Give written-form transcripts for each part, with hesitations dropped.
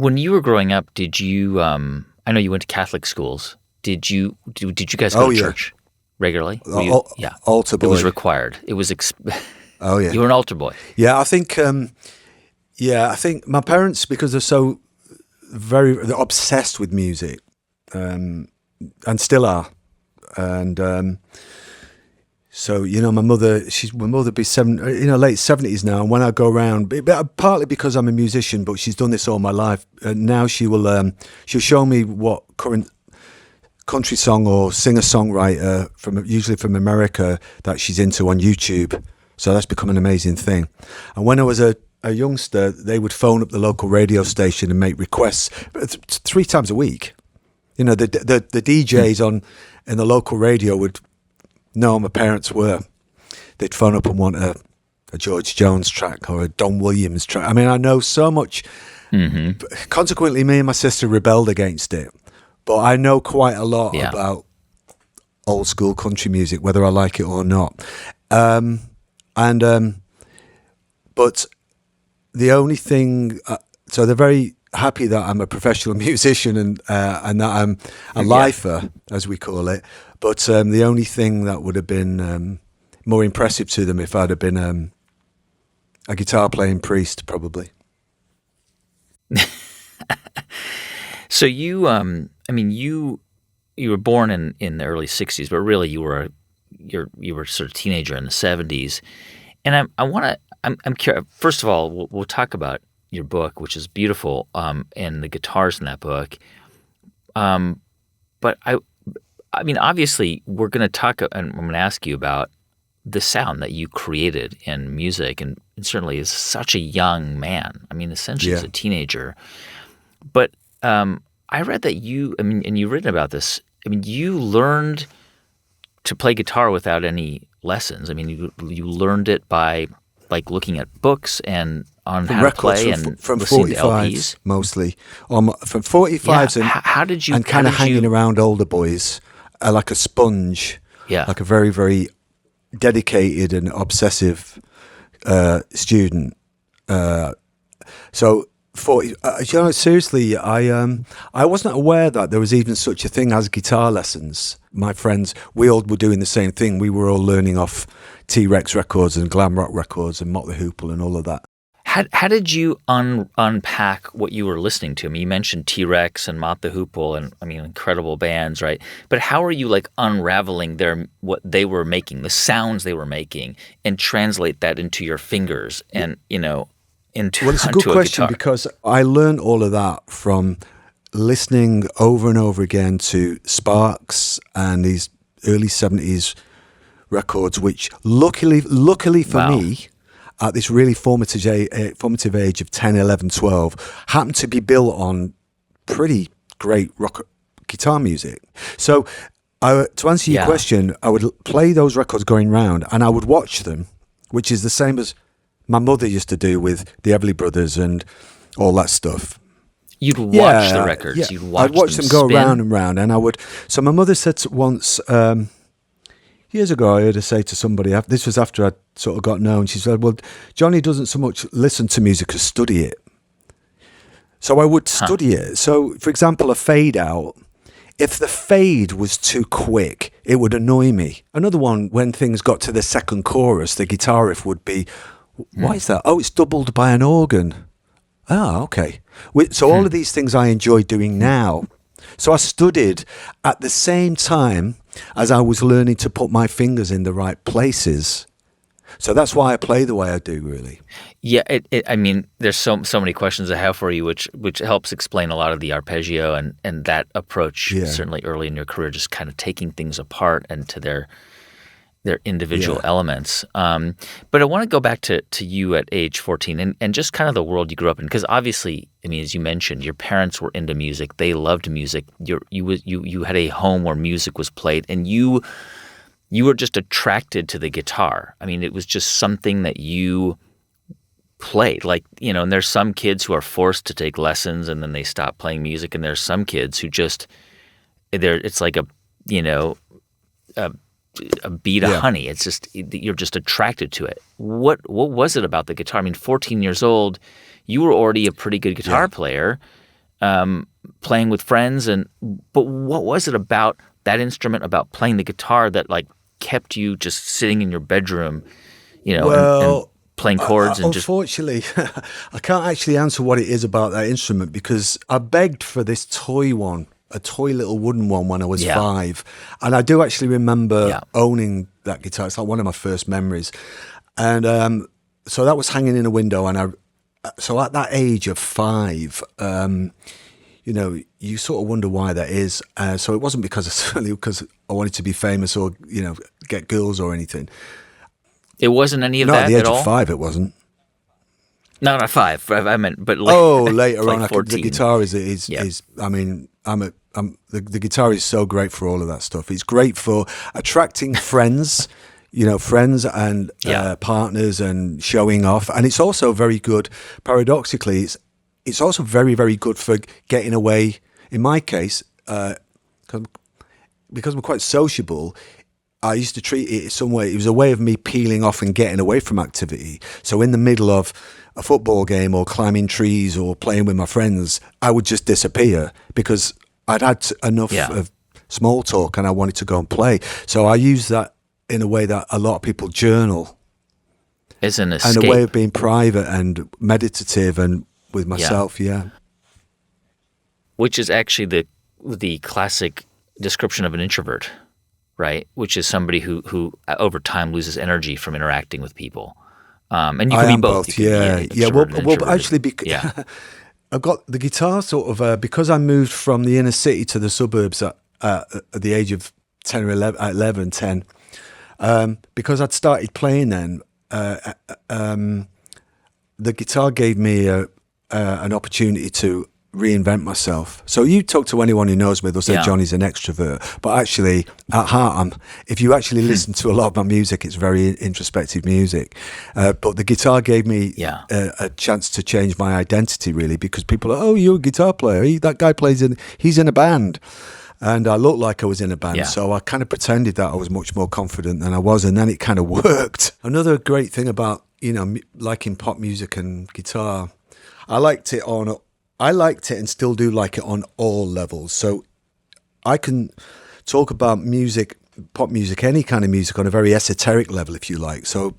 When you were growing up, did you? I know you went to Catholic schools. Did you guys go to church regularly? Yeah, altar boy. It was required. It was. Oh yeah, you were an altar boy. Yeah, I think. I think my parents, because they're they're obsessed with music, and still are, and so my mother be late 70s now, and when I go around, partly because I'm a musician, but she's done this all my life, and now she'll show me what current country song or singer-songwriter usually from America that she's into on YouTube. So that's become an amazing thing. And when I was a youngster, they would phone up the local radio station and make requests 3 times a week. The DJs in the local radio would know who my parents were. They'd phone up and want a George Jones track or a Don Williams track. I mean, I know so much. Mm-hmm. Consequently, me and my sister rebelled against it. But I know quite a lot about old school country music, whether I like it or not. But the only thing, so they're very happy that I'm a professional musician and that I'm a lifer, as we call it. But the only thing that would have been more impressive to them if I'd have been a guitar playing priest, probably. So you, you were born in the early '60s, but really you were sort of teenager in the '70s, and I'm curious. First of all, we'll talk about your book, which is beautiful, and the guitars in that book. But I mean, obviously, we're going to talk, and I'm going to ask you about the sound that you created in music, and certainly as such a young man. I mean, essentially as a teenager. But I read that and you've written about this. I mean, you learned to play guitar without any lessons. I mean, you learned it by looking at books and on from how records, to play from listening 45s to LPs. Mostly, from 45s and kind of hanging around older boys like a sponge, like a very, very dedicated and obsessive student. So. Seriously, I wasn't aware that there was even such a thing as guitar lessons. My friends, we all were doing the same thing. We were all learning off T-Rex records and glam rock records and 𝐬𝐸 Hoople and all of that. How did you unpack what you were listening to? I mean, you mentioned T-Rex and 𝐬𝐸 Hoople and incredible bands, right? But how are you unraveling what they were making, the sounds they were making, and translate that into your fingers and it's a good question because I learned all of that from listening over and over again to Sparks and these early 70s records, which luckily for me, at this really formative age of 10, 11, 12, happened to be built on pretty great rock guitar music. So to answer your question, I would play those records going round and I would watch them, which is the same as my mother used to do with the Everly Brothers and all that stuff. You'd watch the records. Yeah. I'd watch them go spin. round and round, and I would. So my mother said once, years ago, I heard her say to somebody. This was after I sort of got known. She said, "Well, Johnny doesn't so much listen to music as study it." So I would study it. So, for example, a fade out. If the fade was too quick, it would annoy me. Another one, when things got to the second chorus, the guitar riff would be. Why is that? Oh, it's doubled by an organ. Oh, okay. So all of these things I enjoy doing now. So I studied at the same time as I was learning to put my fingers in the right places. So that's why I play the way I do, really. Yeah, I mean, there's so many questions I have for you, which helps explain a lot of the arpeggio and that approach, certainly early in your career, just kind of taking things apart and to their individual elements. But I want to go back to you at age 14 and just kind of the world you grew up in. Because obviously, I mean, as you mentioned, your parents were into music. They loved music. You had a home where music was played, and you were just attracted to the guitar. I mean, it was just something that you played. And there's some kids who are forced to take lessons and then they stop playing music. And there's some kids who just, it's like a bead of honey. It's just you're just attracted to it. What was it about the guitar? I mean, 14 years old, you were already a pretty good guitar player. playing with friends, but what was it about that instrument, about playing the guitar, that like kept you just sitting in your bedroom, and playing chords? Unfortunately, I can't actually answer what it is about that instrument, because I begged for this toy one, a toy little wooden one, when I was 5. And I do actually remember owning that guitar. It's like one of my first memories. And so that was hanging in a window. And so at that age of 5, you sort of wonder why that is. So it wasn't certainly because I wanted to be famous or, get girls or anything. It wasn't any of that at all? Not at the age of 5, it wasn't. No, not 5. I meant, but later like on, 14. The guitar is. I mean, the guitar is so great for all of that stuff. It's great for attracting friends, friends and partners, and showing off. And it's also very good. Paradoxically, it's also very, very good for getting away. In my case, because I'm quite sociable, I used to treat it some way. It was a way of me peeling off and getting away from activity. So in the middle of a football game or climbing trees or playing with my friends, I would just disappear because I'd had enough of small talk and I wanted to go and play. So I use that in a way that a lot of people journal. It's an escape. And a way of being private and meditative and with myself, Which is actually the classic description of an introvert, right? Which is somebody who over time loses energy from interacting with people. And you can be both. Well, actually, I've got the guitar sort of because I moved from the inner city to the suburbs at the age of 10 or 10, because I'd started playing then. The guitar gave me an opportunity to reinvent myself. So you talk to anyone who knows me, they'll say Johnny's an extrovert, but actually at heart if you actually listen to a lot of my music, it's very introspective music, but the guitar gave me a chance to change my identity, really, because people are, you're a guitar player, that guy he's in a band, and I looked like I was in a band, so I kind of pretended that I was much more confident than I was, and then it kind of worked. Another great thing about liking pop music and guitar, I liked it and still do like it on all levels. So I can talk about music, pop music, any kind of music on a very esoteric level, if you like. So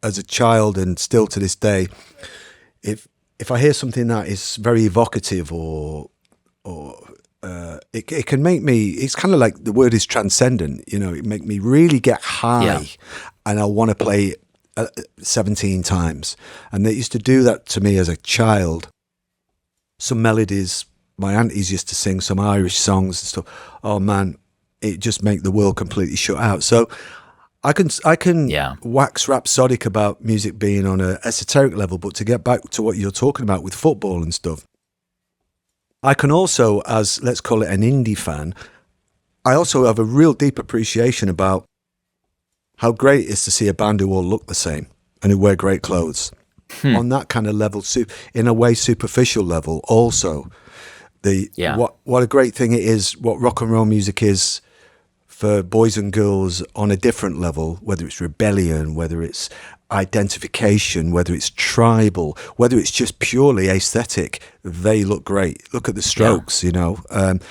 as a child and still to this day, if I hear something that is very evocative or it can make me, it's kind of like the word is transcendent, it make me really get high and I want to play it 17 times. And they used to do that to me as a child. Some melodies, my aunties used to sing some Irish songs and stuff. Oh man, it just make the world completely shut out. So I can wax rhapsodic about music being on an esoteric level, but to get back to what you're talking about with football and stuff, I can also, as let's call it an indie fan, I also have a real deep appreciation about how great it is to see a band who all look the same and who wear great clothes. On that kind of level, in a way, superficial level. Also, what a great thing it is. What rock and roll music is for boys and girls on a different level. Whether it's rebellion, whether it's identification, whether it's tribal, whether it's just purely aesthetic, they look great. Look at the Strokes. That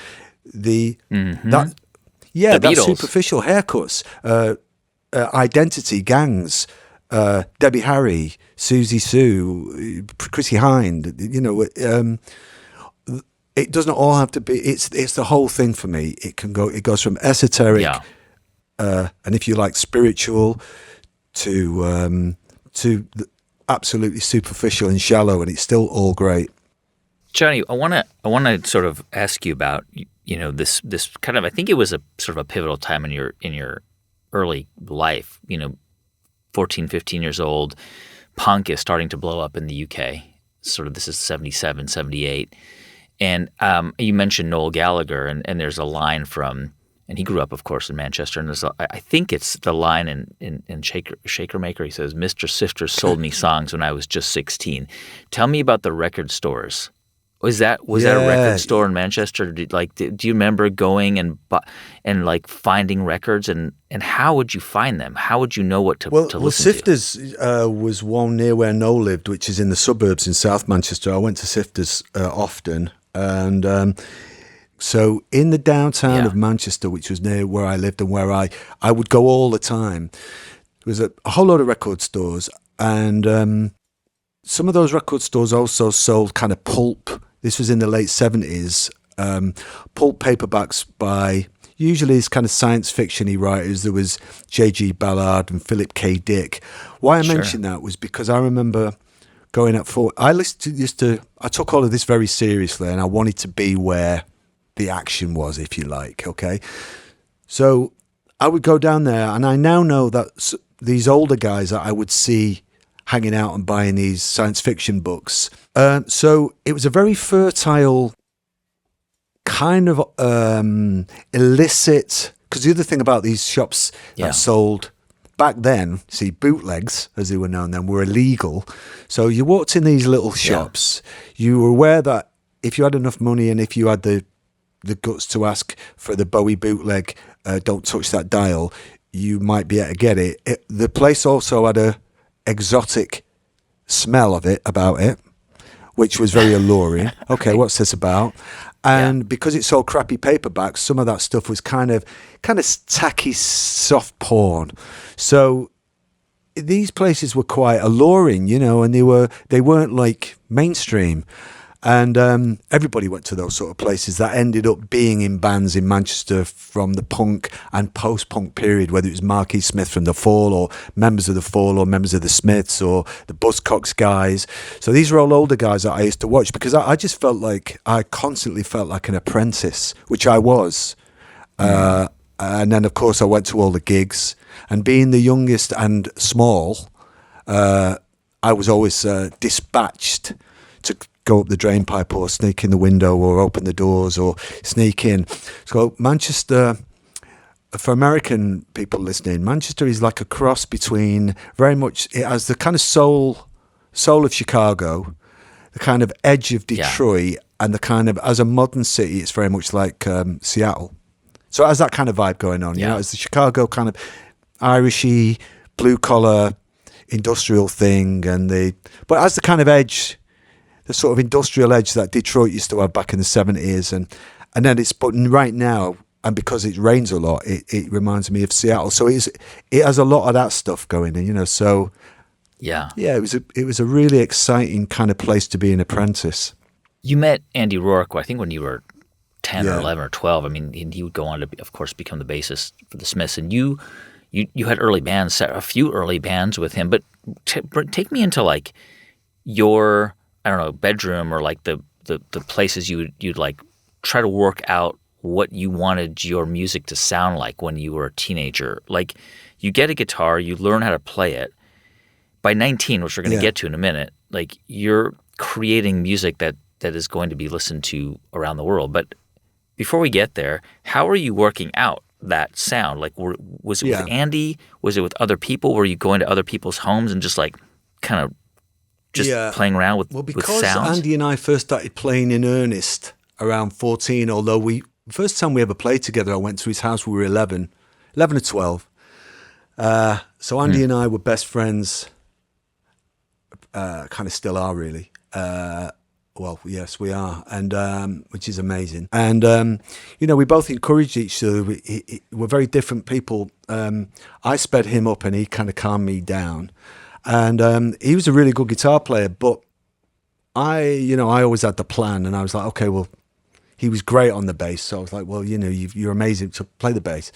superficial haircuts, identity, gangs. Debbie Harry, Susie Sue, Chrissy Hind, it doesn't all have to be, it's the whole thing for me. It goes from esoteric, and if you like spiritual, to absolutely superficial and shallow, and it's still all great. Johnny, I want to sort of ask you about, this kind of, I think it was a sort of a pivotal time in your early life, 14, 15 years old, punk is starting to blow up in the UK. Sort of, this is 77, 78. And you mentioned Noel Gallagher, and there's a line from, and he grew up, of course, in Manchester, and I think it's the line in Shaker Maker. He says, "Mr. Sifter sold me songs when I was just 16. Tell me about the record stores. Was that a record store in Manchester? Do you remember going and finding records, and how would you find them? How would you know what to listen to? Well, Sifters was one near where Noel lived, which is in the suburbs in South Manchester. I went to Sifters often, And so in the downtown of Manchester, which was near where I lived and where I would go all the time, there was a whole lot of record stores. And some of those record stores also sold kind of pulp. This was in the late 70s. Pulp paperbacks by usually these kind of science fiction-y writers. There was J.G. Ballard and Philip K. Dick. Why I mentioned that was because I remember going up for... I took all of this very seriously, and I wanted to be where the action was, if you like, okay? So I would go down there, and I now know that these older guys that I would see hanging out and buying these science fiction books. So it was a very fertile kind of illicit, because the other thing about these shops that sold back then, see, bootlegs, as they were known then, were illegal. So you walked in these little shops, you were aware that if you had enough money and if you had the guts to ask for the Bowie bootleg, Don't Touch That Dial, you might be able to get it. The place also had a exotic smell about it, which was very alluring. Okay, what's this about? And because it sold crappy paperbacks, some of that stuff was kind of tacky, soft porn. So these places were quite alluring, you know, and they weren't like mainstream. And everybody went to those sort of places that ended up being in bands in Manchester from the punk and post-punk period, whether it was Marquis Smith from The Fall or members of The Fall or members of the Smiths or the Buzzcocks guys. So these were all older guys that I used to watch because I just felt like I constantly felt like an apprentice, which I was. And then, of course, I went to all the gigs. And being the youngest and small, I was always dispatched to go up the drain pipe or sneak in the window or open the doors or sneak in. So Manchester, for American people listening, Manchester is like a cross between very much, it has the kind of soul of Chicago, the kind of edge of Detroit, and the kind of, as a modern city, it's very much like Seattle. So it has that kind of vibe going on, you know, it's the Chicago kind of Irishy, blue collar, industrial thing, but it has the kind of edge, the sort of industrial edge that Detroit used to have back in the 70s. And then but right now, and because it rains a lot, it reminds me of Seattle. So it has a lot of that stuff going in, you know. So it was a really exciting kind of place to be an apprentice. You met Andy Rourke, I think, when you were 10 or 11 or 12. I mean, he would go on to, of course, become the bassist for the Smiths. And you had early bands, a few early bands with him. But take me into like your, I don't know, bedroom or like the places you'd like try to work out what you wanted your music to sound like when you were a teenager. Like you get a guitar, you learn how to play it. By 19, which we're going to get to in a minute, like you're creating music that is going to be listened to around the world. But before we get there, how are you working out that sound? Like was it with Andy? Was it with other people? Were you going to other people's homes and just like kind of playing around with sounds? Well, because Andy and I first started playing in earnest around 14, although the first time we ever played together, I went to his house, we were 11 or 12. So Andy and I were best friends, kind of still are really. Well, yes, we are, and which is amazing. And, you know, we both encouraged each other. We're very different people. I sped him up and he kind of calmed me down. And he was a really good guitar player, but I always had the plan, and I was like, okay, well, he was great on the bass, so I was like, well, you know, you're amazing to play the bass.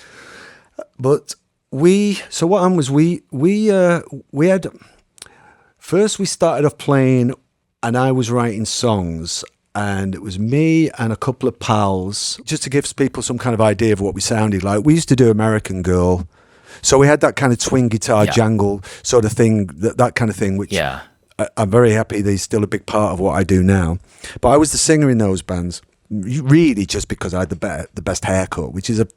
But so what happened was we had, first we started off playing, and I was writing songs, and it was me and a couple of pals, just to give people some kind of idea of what we sounded like. We used to do American Girl. So we had that kind of twin guitar jangle sort of thing, that kind of thing, which I'm very happy they're still a big part of what I do now. But I was the singer in those bands, really just because I had the best haircut, which is a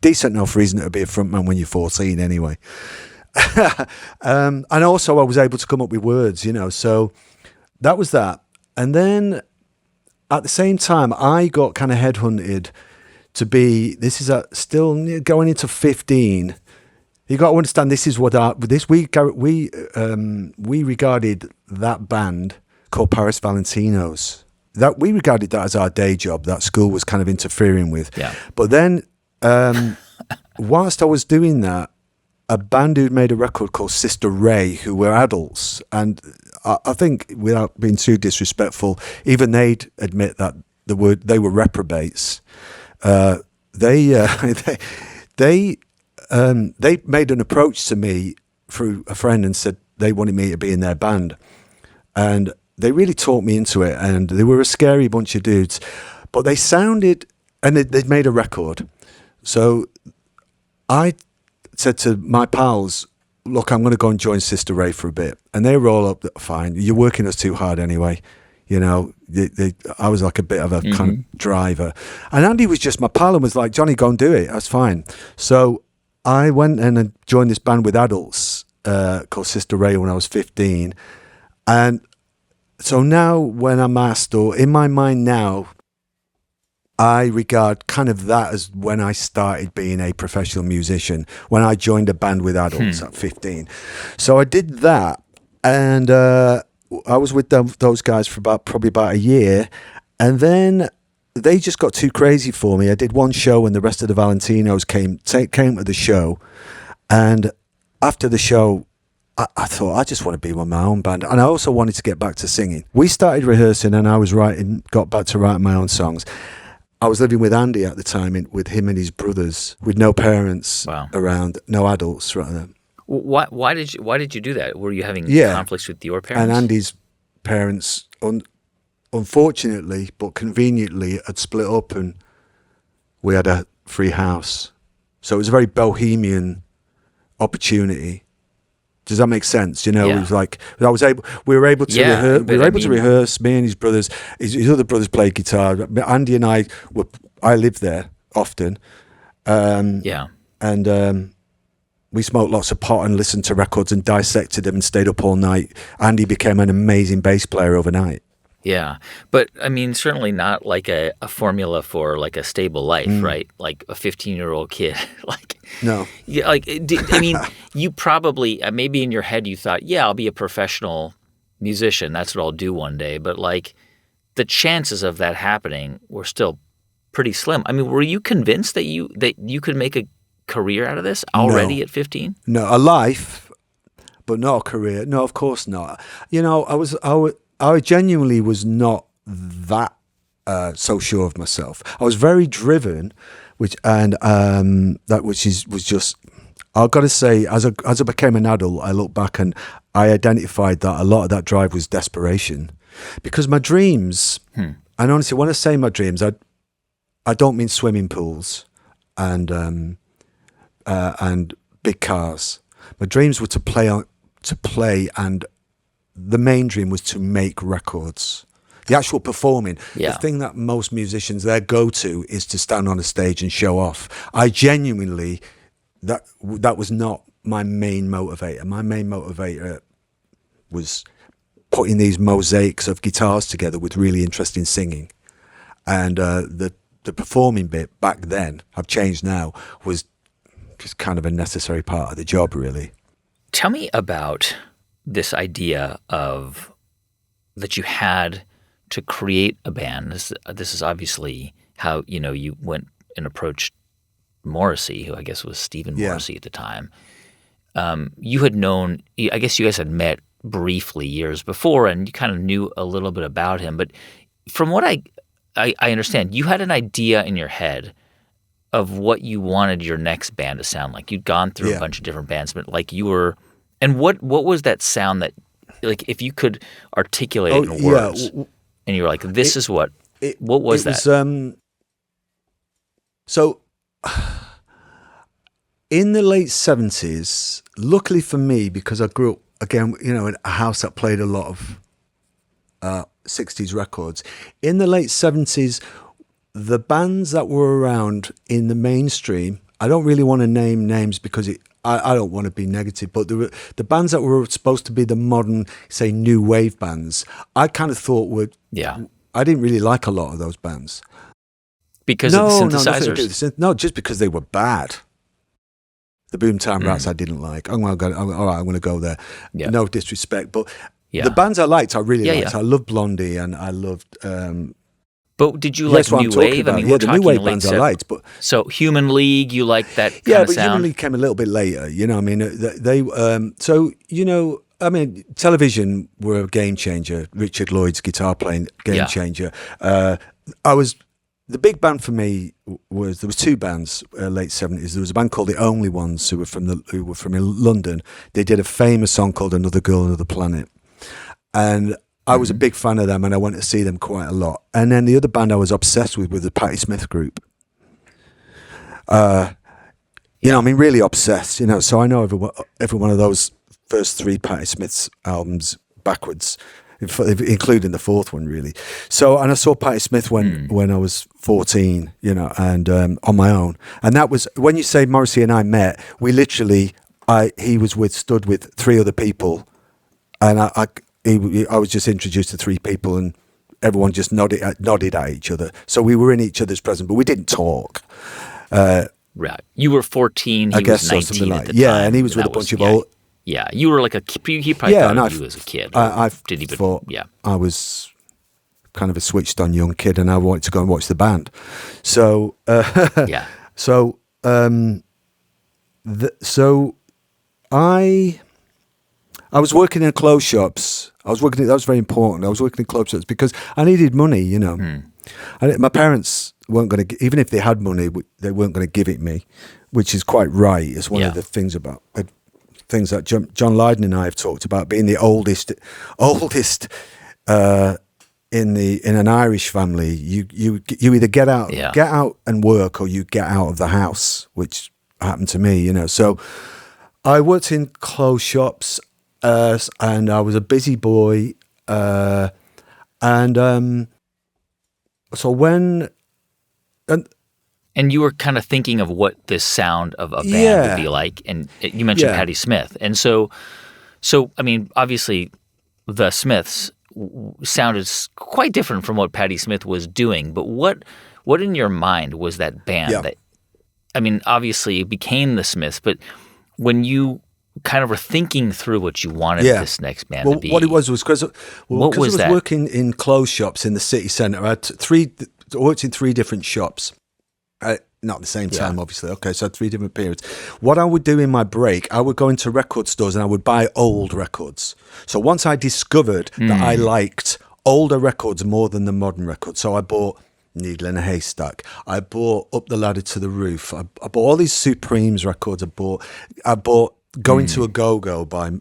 decent enough reason to be a frontman when you're 14 anyway. And also I was able to come up with words, you know, so that was that. And then at the same time, I got kind of headhunted to be, this is still going into 15. You got to understand, this is what we regarded that band called Paris Valentinos. that we regarded that as our day job that school was kind of interfering with. Yeah. But then, whilst I was doing that, a band who'd made a record called Sister Ray, who were adults, and I think, without being too disrespectful, even they'd admit that they were reprobates. They made an approach to me through a friend and said they wanted me to be in their band, and they really talked me into it. And they were a scary bunch of dudes, but they sounded, and they'd made a record. So I said to my pals, look, I'm going to go and join Sister Ray for a bit. And they were all up, fine, you're working us too hard anyway. You know, I was like a bit of a kind of driver. And Andy was just my pal and was like, Johnny, go and do it. That's fine. So I went in and joined this band with adults called Sister Ray when I was 15. And so now when I'm asked, or in my mind now, I regard kind of that as when I started being a professional musician, when I joined a band with adults at 15. So I did that, and I was with those guys for probably about a year, and then they just got too crazy for me. I did one show, and the rest of the Valentinos came to the show, and after the show, I thought, I just want to be with my own band. And I also wanted to get back to singing. We started rehearsing, and I was got back to writing my own songs. I was living with Andy at the time, with him and his brothers, with no parents around, no adults. Right. Why did you do that? Were you having conflicts with your parents? And Andy's parents, unfortunately but conveniently, had split up, and we had a free house. So it was a very bohemian opportunity. Does that make sense? You know, it was like we were able to rehearse. We were able to rehearse. Me and his brothers, his other brothers played guitar. Andy and I lived there often. And we smoked lots of pot and listened to records and dissected them and stayed up all night. Andy became an amazing bass player overnight. Yeah, but I mean, certainly not like a formula for like a stable life, right? Like a 15-year-old kid, like no, yeah, like I mean, you probably maybe in your head you thought, yeah, I'll be a professional musician. That's what I'll do one day. But like the chances of that happening were still pretty slim. I mean, were you convinced that you could make a career out of this already at 15? No, a life, but not a career. No, of course not. You know, I genuinely was not that so sure of myself. I was very driven, was just. I've got to say, as I became an adult, I look back and I identified that a lot of that drive was desperation, because my dreams. And honestly, when I say my dreams, I don't mean swimming pools and big cars. My dreams were to play, and the main dream was to make records. The actual performing, the thing that most musicians, their go-to is to stand on a stage and show off. I genuinely, that was not my main motivator. My main motivator was putting these mosaics of guitars together with really interesting singing. And the performing bit back then, I've changed now, was just kind of a necessary part of the job, really. Tell me about this idea of that you had to create a band. This is obviously how, you know, you went and approached Morrissey, who I guess was Stephen Morrissey at the time. You had known, I guess you guys had met briefly years before, and you kind of knew a little bit about him. But from what I understand, you had an idea in your head of what you wanted your next band to sound like. You'd gone through a bunch of different bands, but like you were. And what was that sound that, like, if you could articulate it in words, and you were like, this is what was that? So, in the late 70s, luckily for me, because I grew up, again, you know, in a house that played a lot of 60s records, in the late 70s, the bands that were around in the mainstream, I don't really want to name names because I don't want to be negative, but the bands that were supposed to be the modern, say, new wave bands, I kind of thought I didn't really like a lot of those bands. Because of the synthesizers? No, just because they were bad. The Boomtown Rats I didn't like. Oh my God, all right, I'm going to go there. Yeah. No disrespect, but The bands I liked, I really liked. Yeah. I loved Blondie, and I loved. But did you like new wave? About. I mean, yeah, we're the talking new wave late bands I liked, but so Human League, you like that kind yeah, of but sound? Human League came a little bit later. You know, I mean, they so you know, I mean, Television were a game changer. Richard Lloyd's guitar playing game changer. I was the big band for me was there was two bands late 70s. There was a band called the Only Ones who were from London. They did a famous song called Another Girl, Another Planet, and I was a big fan of them, and I went to see them quite a lot. And then the other band I was obsessed with the Patti Smith group. You know, I mean, really obsessed. You know, so I know every one of those first three Patti Smith's albums backwards, including the fourth one, really. So, and I saw Patti Smith when I was 14. You know, and on my own. And that was when you say Morrissey and I met. We literally, he was stood with three other people, and I was just introduced to three people, and everyone just nodded at each other. So we were in each other's presence, but we didn't talk. Right. You were 14. He was 19 at the time. Yeah, and he was with a bunch of old. Yeah, you were like he probably thought of you as a kid. I thought I was kind of a switched on young kid, and I wanted to go and watch the band. So so I was working in clothes shops. That was very important. I was working in clothes shops because I needed money, you know. My parents weren't going to, even if they had money, they weren't going to give it me, which is quite right. It's one of the things that John Lydon and I have talked about, being the oldest in an Irish family. You either get out and work, or you get out of the house, which happened to me, you know. So I worked in clothes shops. And I was a busy boy, so when and you were kind of thinking of what this sound of a band would be like, and you mentioned Patti Smith, and so I mean, obviously, the Smiths sounded quite different from what Patti Smith was doing. But what in your mind was that band that? I mean, obviously, it became the Smiths, but when you kind of were thinking through what you wanted this next band to be. What it was because I was working in clothes shops in the city centre. I worked in three different shops, not at the same time, obviously. Okay, so 3 different periods. What I would do in my break, I would go into record stores and I would buy old records. So once I discovered that I liked older records more than the modern records, so I bought Needle in a Haystack. I bought Up the Ladder to the Roof. I bought all these Supremes records. I bought Going to a Go-Go by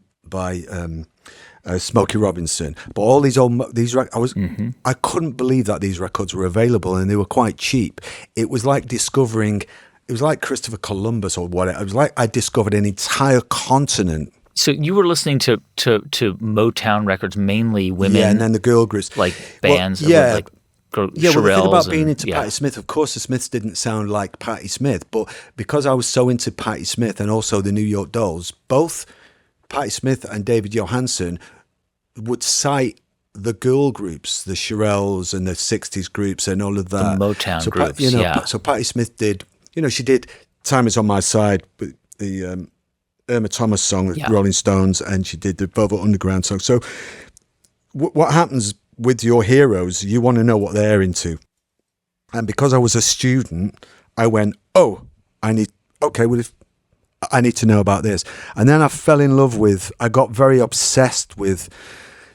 Smokey Robinson. But all these I couldn't believe that these records were available, and they were quite cheap. It was like discovering. It was like Christopher Columbus or whatever. It was like I discovered an entire continent. So you were listening to Motown records, mainly women, and then the girl groups, like bands, like. Well, the thing about being into Patti Smith, of course, the Smiths didn't sound like Patti Smith, but because I was so into Patti Smith and also the New York Dolls, both Patti Smith and David Johansen would cite the girl groups, the Shirelles and the 60s groups and all of that. The Motown groups, So Patti Smith did, she did Time Is On My Side, the Irma Thomas song, Rolling Stones, and she did the Velvet Underground song. So what happens with your heroes, you want to know what they're into. And because I was a student, I went, I need to know about this. And then I fell in love I got very obsessed with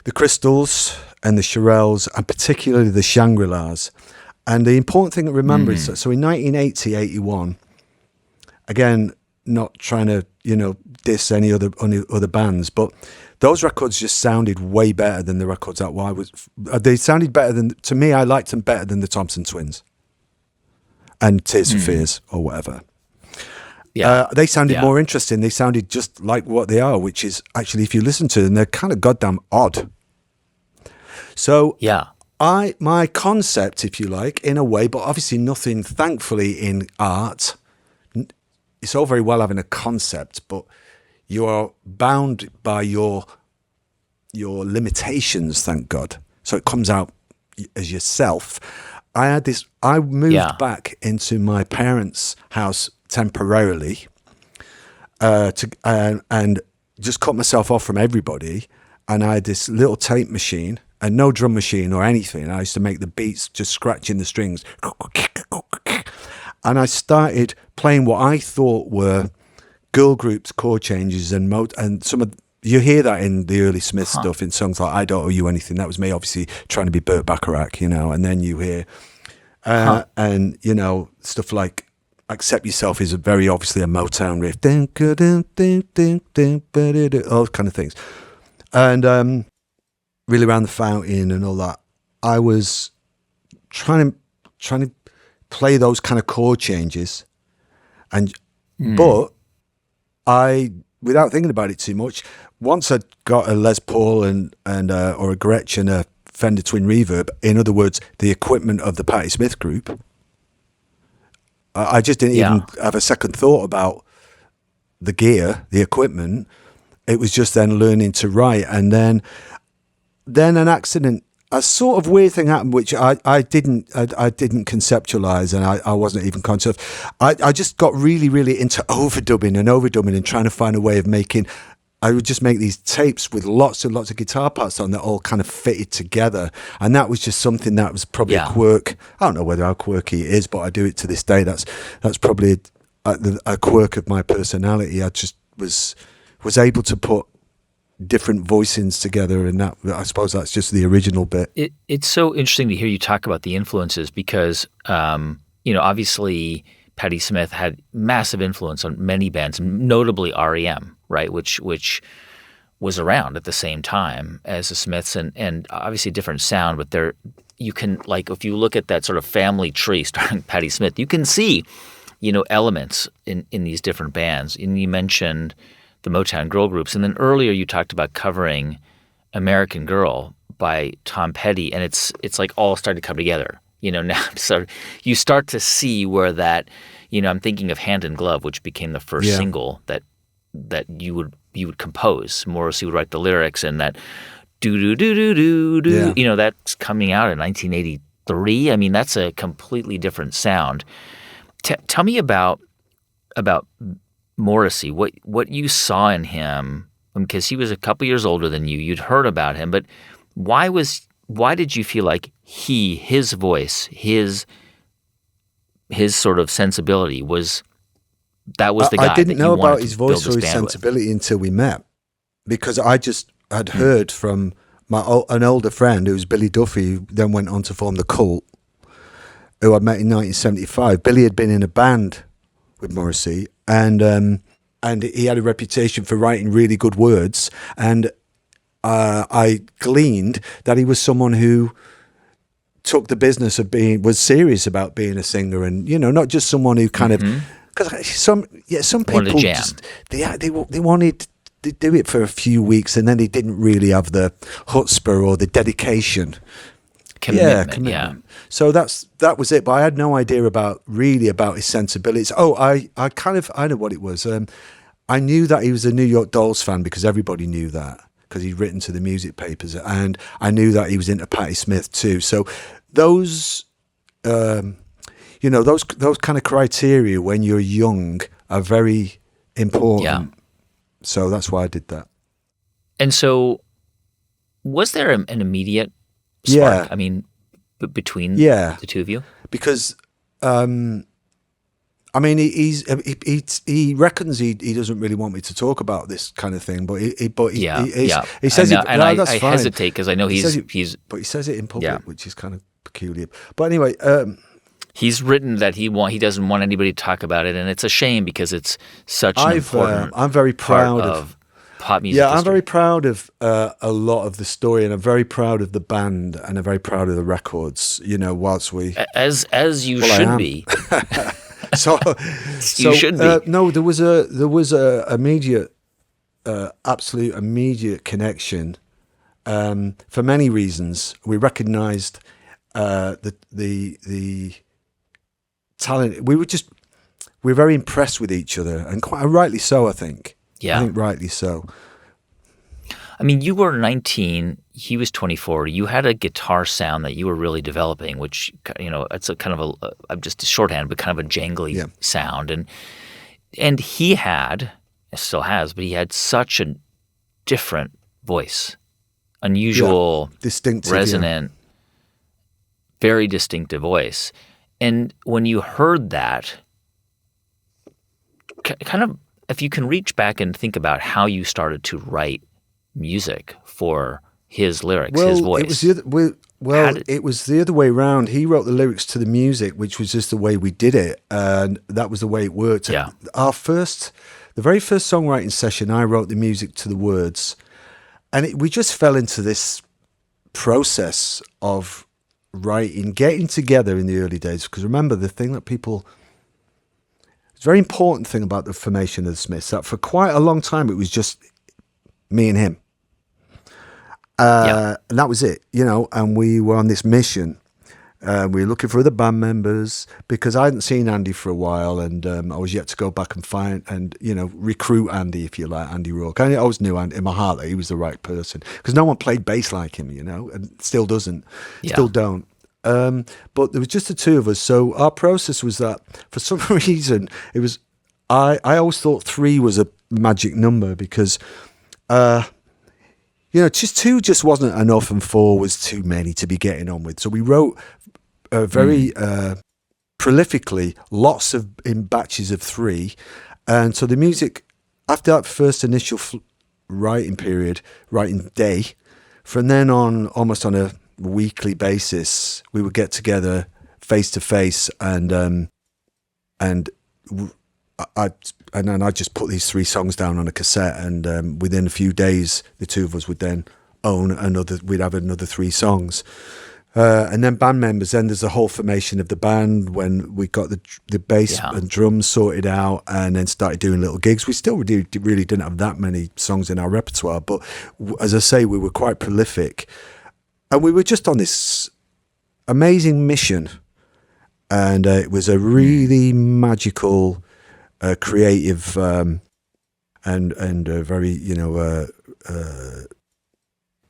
the Crystals and the Shirelles, and particularly the Shangri-Las. And the important thing to remember is that, so in 1980, 81, again, not trying to, diss any other bands, but those records just sounded way better than the records that I was. They sounded better to me, I liked them better than the Thompson Twins and Tears for Fears or whatever. They sounded more interesting. They sounded just like what they are, which is actually, if you listen to them, they're kind of goddamn odd. So my concept, if you like, in a way, but obviously nothing, thankfully, in art. It's all very well having a concept, but you are bound by your limitations, thank God. So it comes out as yourself. I moved back into my parents' house temporarily and just cut myself off from everybody. and I had this little tape machine and no drum machine or anything. I used to make the beats just scratching the strings. And I started playing what I thought were girl groups, chord changes, and some of you hear that in the early Smith stuff in songs like "I Don't Owe You Anything." That was me, obviously trying to be Burt Bacharach, and then you hear, and stuff like "Accept Yourself" is very obviously a Motown riff, all kind of things, and really around the fountain and all that. I was trying to play those kind of chord changes, but I, without thinking about it too much, once I'd got a Les Paul and or a Gretsch and a Fender Twin Reverb, in other words, the equipment of the Patti Smith group, I just didn't even have a second thought about the gear, the equipment. It was just then learning to write, and then an accident. A sort of weird thing happened, which I didn't conceptualize, and I wasn't even conscious of. I just got really, really into overdubbing and trying to find a way of making. I would just make these tapes with lots and lots of guitar parts on that all kind of fitted together, and that was just something that was probably a quirk. I don't know whether how quirky it is, but I do it to this day. That's probably a quirk of my personality. I just was able to put different voicings together, and that, I suppose that's just the original bit. It's so interesting to hear you talk about the influences because, obviously Patti Smith had massive influence on many bands, notably REM, right, which was around at the same time as the Smiths, and obviously a different sound, but you can, like, if you look at that sort of family tree starting Patti Smith, you can see, elements in these different bands. And you mentioned the Motown girl groups. And then earlier you talked about covering American Girl by Tom Petty, and it's like all started to come together, now. So you start to see where that, I'm thinking of Hand in Glove, which became the first single that you would compose. Morrissey would write the lyrics, and that do, that's coming out in 1983. I mean, that's a completely different sound. Tell me about Morrissey, what you saw in him, because he was a couple years older than you. You'd heard about him, but why did you feel like his voice, his sort of sensibility was the guy? I didn't know about his voice or his sensibility until we met, because I just had heard from an older friend who was Billy Duffy, who then went on to form the Cult, who I met in 1975. Billy had been in a band with Morrissey, and he had a reputation for writing really good words, and I gleaned that he was someone who took the business of was serious about being a singer, and not just someone who kind of, because some people just they wanted to do it for a few weeks, and then they didn't really have the chutzpah or the dedication. Commitment. So that was it. But I had no idea about his sensibilities. Oh, I know what it was. I knew that he was a New York Dolls fan because everybody knew that, because he'd written to the music papers, and I knew that he was into Patti Smith too. So those, those kind of criteria when you're young are very important. Yeah. So that's why I did that. And so, was there an immediate spark? I mean, between the two of you? Because, he reckons he doesn't really want me to talk about this kind of thing, but he says it. I hesitate because I know but he says it in public, which is kind of peculiar. But anyway, he's written that he doesn't want anybody to talk about it, and it's a shame because it's such an important I'm very proud of pop music. Yeah, history. I'm very proud of a lot of the story, and I'm very proud of the band, and I'm very proud of the records. Whilst we as you should be. So you should be. No, there was a immediate, absolute immediate connection. For many reasons, we recognised the talent. We were very impressed with each other, and quite rightly so, I think. Yeah. I think rightly so. I mean, you were 19, he was 24. You had a guitar sound that you were really developing, which, it's a kind of just a shorthand, but kind of a jangly sound. And he had, still has, but he had such a different voice. unusual, distinctive, resonant, very distinctive voice. And when you heard that, kind of, if you can reach back and think about how you started to write music for his lyrics, his voice. It was the other way around. He wrote the lyrics to the music, which was just the way we did it, and that was the way it worked. Yeah. The very first songwriting session, I wrote the music to the words, and we just fell into this process of writing, getting together in the early days. Because remember, the thing that it's a very important thing about the formation of the Smiths, that for quite a long time it was just me and him. And that was it, and we were on this mission. We were looking for other band members because I hadn't seen Andy for a while, and I was yet to go back and find and, recruit Andy, if you like, Andy Rourke. I always knew Andy, in my heart that he was the right person because no one played bass like him, and still doesn't, still don't. But there was just the two of us. So our process was that for some reason, it was, I always thought 3 was a magic number because, just 2 just wasn't enough and 4 was too many to be getting on with. So we wrote very prolifically, lots in batches of 3. And so the music, after that first initial writing day, from then on, almost on a weekly basis, we would get together face to face and then I just put these 3 songs down on a cassette, and within a few days, the two of us would then we'd have another 3 songs. And then band members, then there's the whole formation of the band when we got the bass and drums sorted out and then started doing little gigs. We still really didn't have that many songs in our repertoire, but as I say, we were quite prolific. And we were just on this amazing mission, and it was a really magical, creative, and very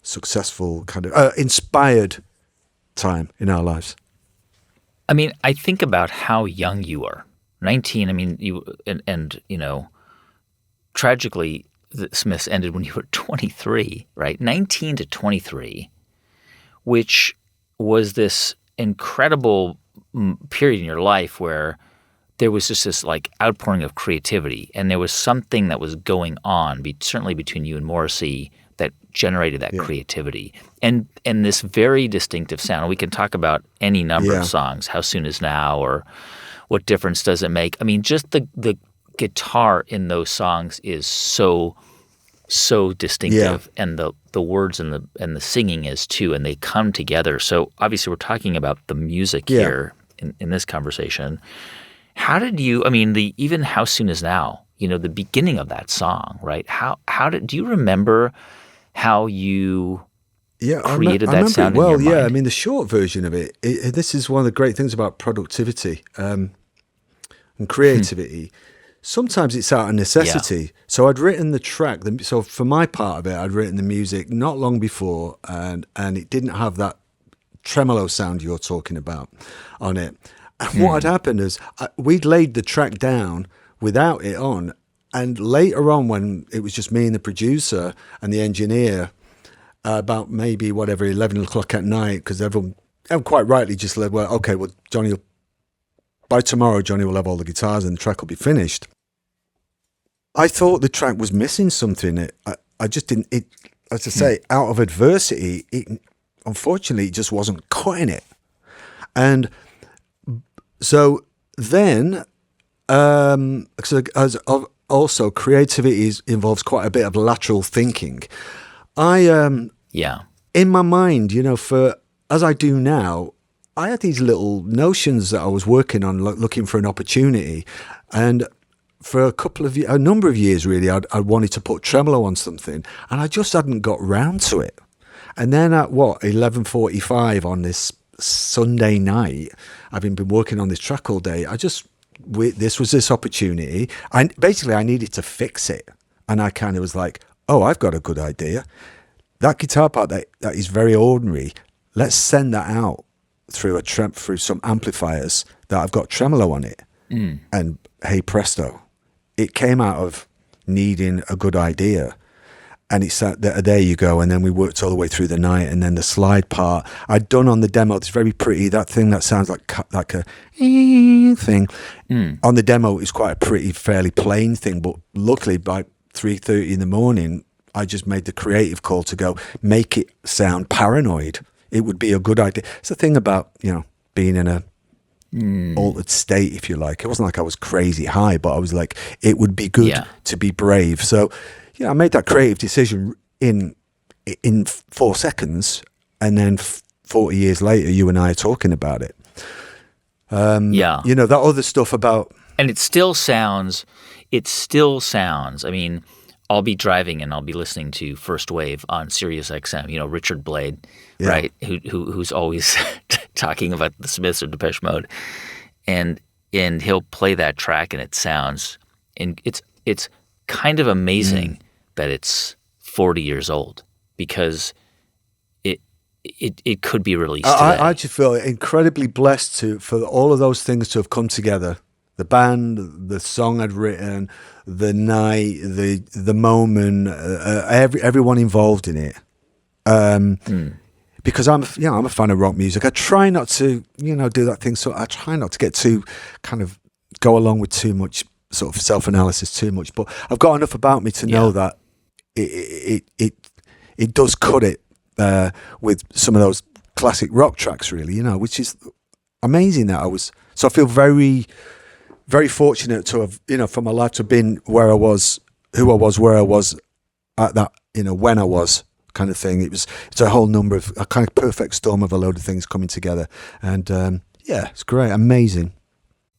successful kind of inspired time in our lives. I mean, I think about how young you were. 19. I mean, tragically, the Smiths ended when you were 23, right? 19 to 23. Which was this incredible period in your life where there was just this like outpouring of creativity, and there was something that was going on, certainly between you and Morrissey, that generated that creativity and this very distinctive sound. We can talk about any number of songs, How Soon Is Now or What Difference Does It Make? I mean, just the guitar in those songs is so distinctive, and the words and the singing is too, and they come together. So obviously we're talking about the music here in this conversation. How did you, even How Soon Is Now, the beginning of that song, right? Do you remember how you created that sound in your mind? Yeah, the short version of it, this is one of the great things about productivity and creativity. Sometimes it's out of necessity. Yeah. So I'd written the track. So for my part of it, I'd written the music not long before, and it didn't have that tremolo sound you're talking about on it. And what had happened is we'd laid the track down without it on. And later on, when it was just me and the producer and the engineer, about maybe 11 o'clock at night, because everyone quite rightly just said, well, okay, well, by tomorrow, Johnny will have all the guitars and the track will be finished. I thought the track was missing something. I just didn't, as I say, out of adversity, unfortunately, it just wasn't cutting it. And so then, also creativity involves quite a bit of lateral thinking. In my mind, as I do now, I had these little notions that I was working on, looking for an opportunity. And for a number of years, really, I wanted to put tremolo on something, and I just hadn't got round to it. And then at 11:45 on this Sunday night, having been working on this track all day, this was this opportunity. I needed to fix it. And I kind of was like, oh, I've got a good idea. That guitar part that is very ordinary, let's send that out through some amplifiers that I've got tremolo on it. And hey presto, it came out of needing a good idea. and it's there you go. And then we worked all the way through the night, and then the slide part I'd done on the demo. It's very pretty. That thing that sounds like a thing on the demo is quite a pretty, fairly plain thing. But luckily, by 3:30 in the morning, I just made the creative call to go make it sound paranoid. It would be a good idea. It's the thing about being in a altered state, if you like. It wasn't like I was crazy high, but I was like, it would be good to be brave. So I made that creative decision in 4 seconds, and then 40 years later, you and I are talking about it. That other stuff about... And it still sounds, I mean, I'll be driving and I'll be listening to First Wave on Sirius XM, Richard Blade, right, who's always talking about the Smiths or Depeche Mode. And he'll play that track and it sounds, and it's kind of amazing that it's 40 years old, because it could be released today. I just feel incredibly blessed for all of those things to have come together. The band, the song I'd written, the night, the moment, everyone involved in it. Because I'm a fan of rock music. I try not to do that thing. So I try not to get too kind of go along with too much sort of self-analysis too much. But I've got enough about me to know that it does cut it with some of those classic rock tracks, really. Which is amazing that I was. So I feel very, very fortunate to have, for my life to have been where I was, who I was, where I was at that, when I was, kind of thing. It's a whole number of a kind of perfect storm of a load of things coming together, and it's great, amazing.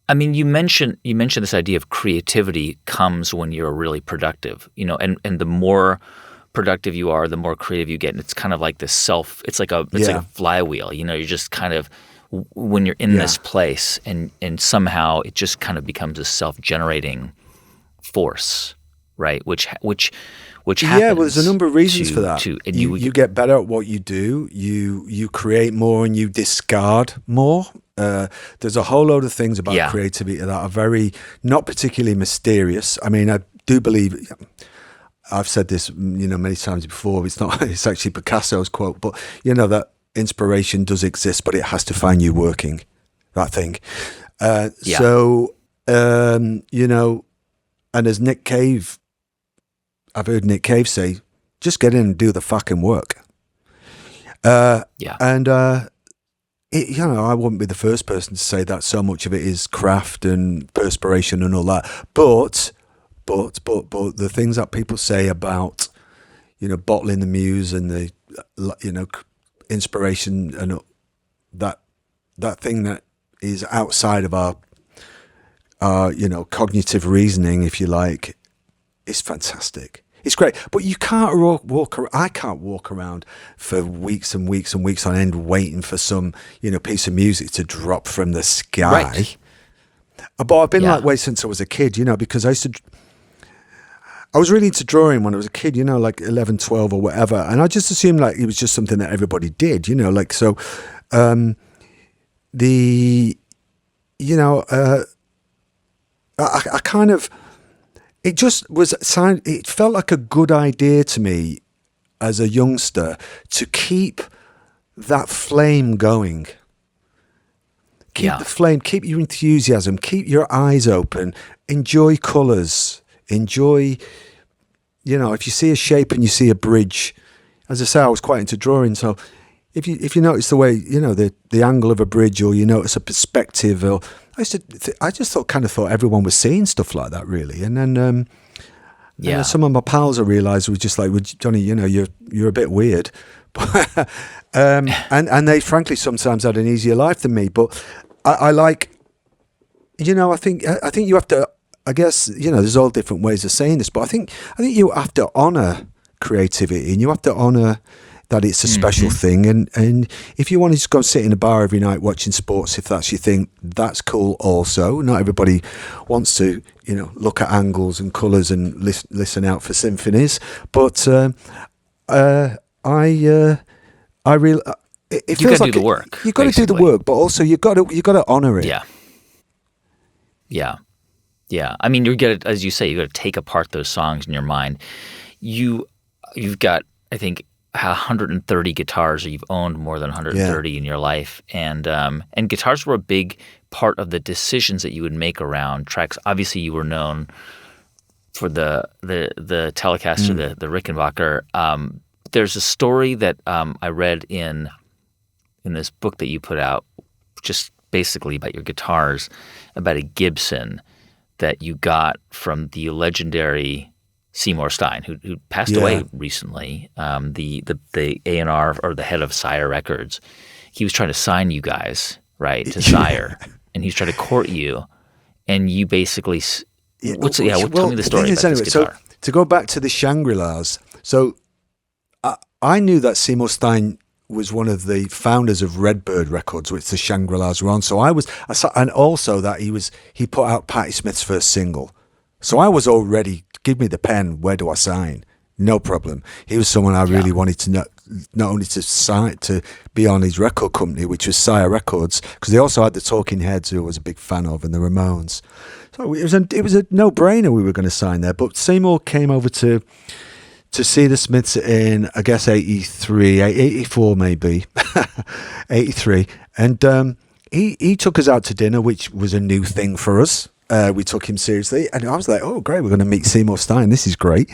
I mean, you mentioned this idea of creativity comes when you're really productive, and the more productive you are, the more creative you get, and it's kind of like this it's like a flywheel. You're just kind of, when you're in this place, and somehow it just kind of becomes a self-generating force, right? Which happens. Well, there's a number of reasons for that. You get better at what you do. You create more and you discard more. There's a whole load of things about creativity that are very not particularly mysterious. I mean, I do believe. I've said this, many times before. It's actually Picasso's quote, but that inspiration does exist, but it has to find you working. That thing. So, and as Nick Cave. I've heard Nick Cave say, just get in and do the fucking work. And, I wouldn't be the first person to say that so much of it is craft and perspiration and all that. But the things that people say about, bottling the muse and the, inspiration and that thing that is outside of our cognitive reasoning, if you like, is fantastic. It's great, but you can't walk. I can't walk around for weeks and weeks and weeks on end waiting for some, piece of music to drop from the sky. Right. But I've been that way since I was a kid, because I was really into drawing when I was a kid, like 11, 12 or whatever, and I just assumed like it was just something that everybody did, like so. I kind of. It just was. It felt like a good idea to me as a youngster to keep that flame going. Keep the flame. Keep your enthusiasm. Keep your eyes open. Enjoy colours. Enjoy. If you see a shape and you see a bridge, as I say, I was quite into drawing. So if you notice the way the angle of a bridge, or you notice a perspective, or I just thought everyone was seeing stuff like that, really. And then some of my pals I realised were just like, well, Johnny, you're a bit weird, and they frankly sometimes had an easier life than me. But I like, I think you have to. I guess there's all different ways of saying this, but I think you have to honour creativity, and you have to honour that it's a special thing, and if you want to just go sit in a bar every night watching sports, if that's your thing, that's cool also. Not everybody wants to look at angles and colours and listen out for symphonies, but I really it feels like do the work. You've got to do the work, but also you got to honour it. I mean, you got to, as you say, you got to take apart those songs in your mind. you've got, I think, 130 guitars, or you've owned more than 130 in your life, and guitars were a big part of the decisions that you would make around tracks. Obviously, you were known for the Telecaster, the Rickenbacker. There's a story that I read in this book that you put out, just basically about your guitars, about a Gibson that you got from the legendary Seymour Stein, who passed away recently, the A&R, or the head of Sire Records. He was trying to sign you guys, right, to Sire, and he's trying to court you, and you basically tell me the story about this guitar. So to go back to the Shangri-Las, so I knew that Seymour Stein was one of the founders of Redbird Records, which the Shangri-Las were on. So and also that he put out Patti Smith's first single. So I was already, give me the pen, where do I sign? No problem. He was someone I really wanted to know, not only to sign, to be on his record company, which was Sire Records, because they also had the Talking Heads, who I was a big fan of, and the Ramones. So it was a no-brainer we were going to sign there. But Seymour came over to see the Smiths in, I guess, 83, 84 maybe, 83. And he took us out to dinner, which was a new thing for us. We took him seriously. And I was like, oh, great, we're going to meet Seymour Stein. This is great.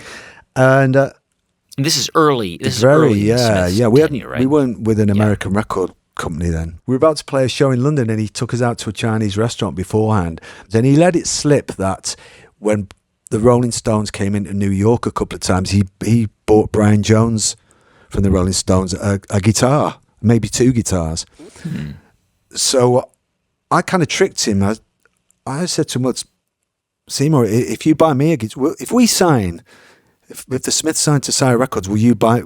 And this is early. This is early. Yeah. Right? We weren't with an American record company then. We were about to play a show in London, and he took us out to a Chinese restaurant beforehand. Then he let it slip that when the Rolling Stones came into New York a couple of times, he bought Brian Jones from the Rolling Stones a guitar, maybe 2 guitars. So I kind of tricked him. I said to him, Seymour, if you buy me a guitar, if we sign, if the Smiths sign to Sire Records, will you buy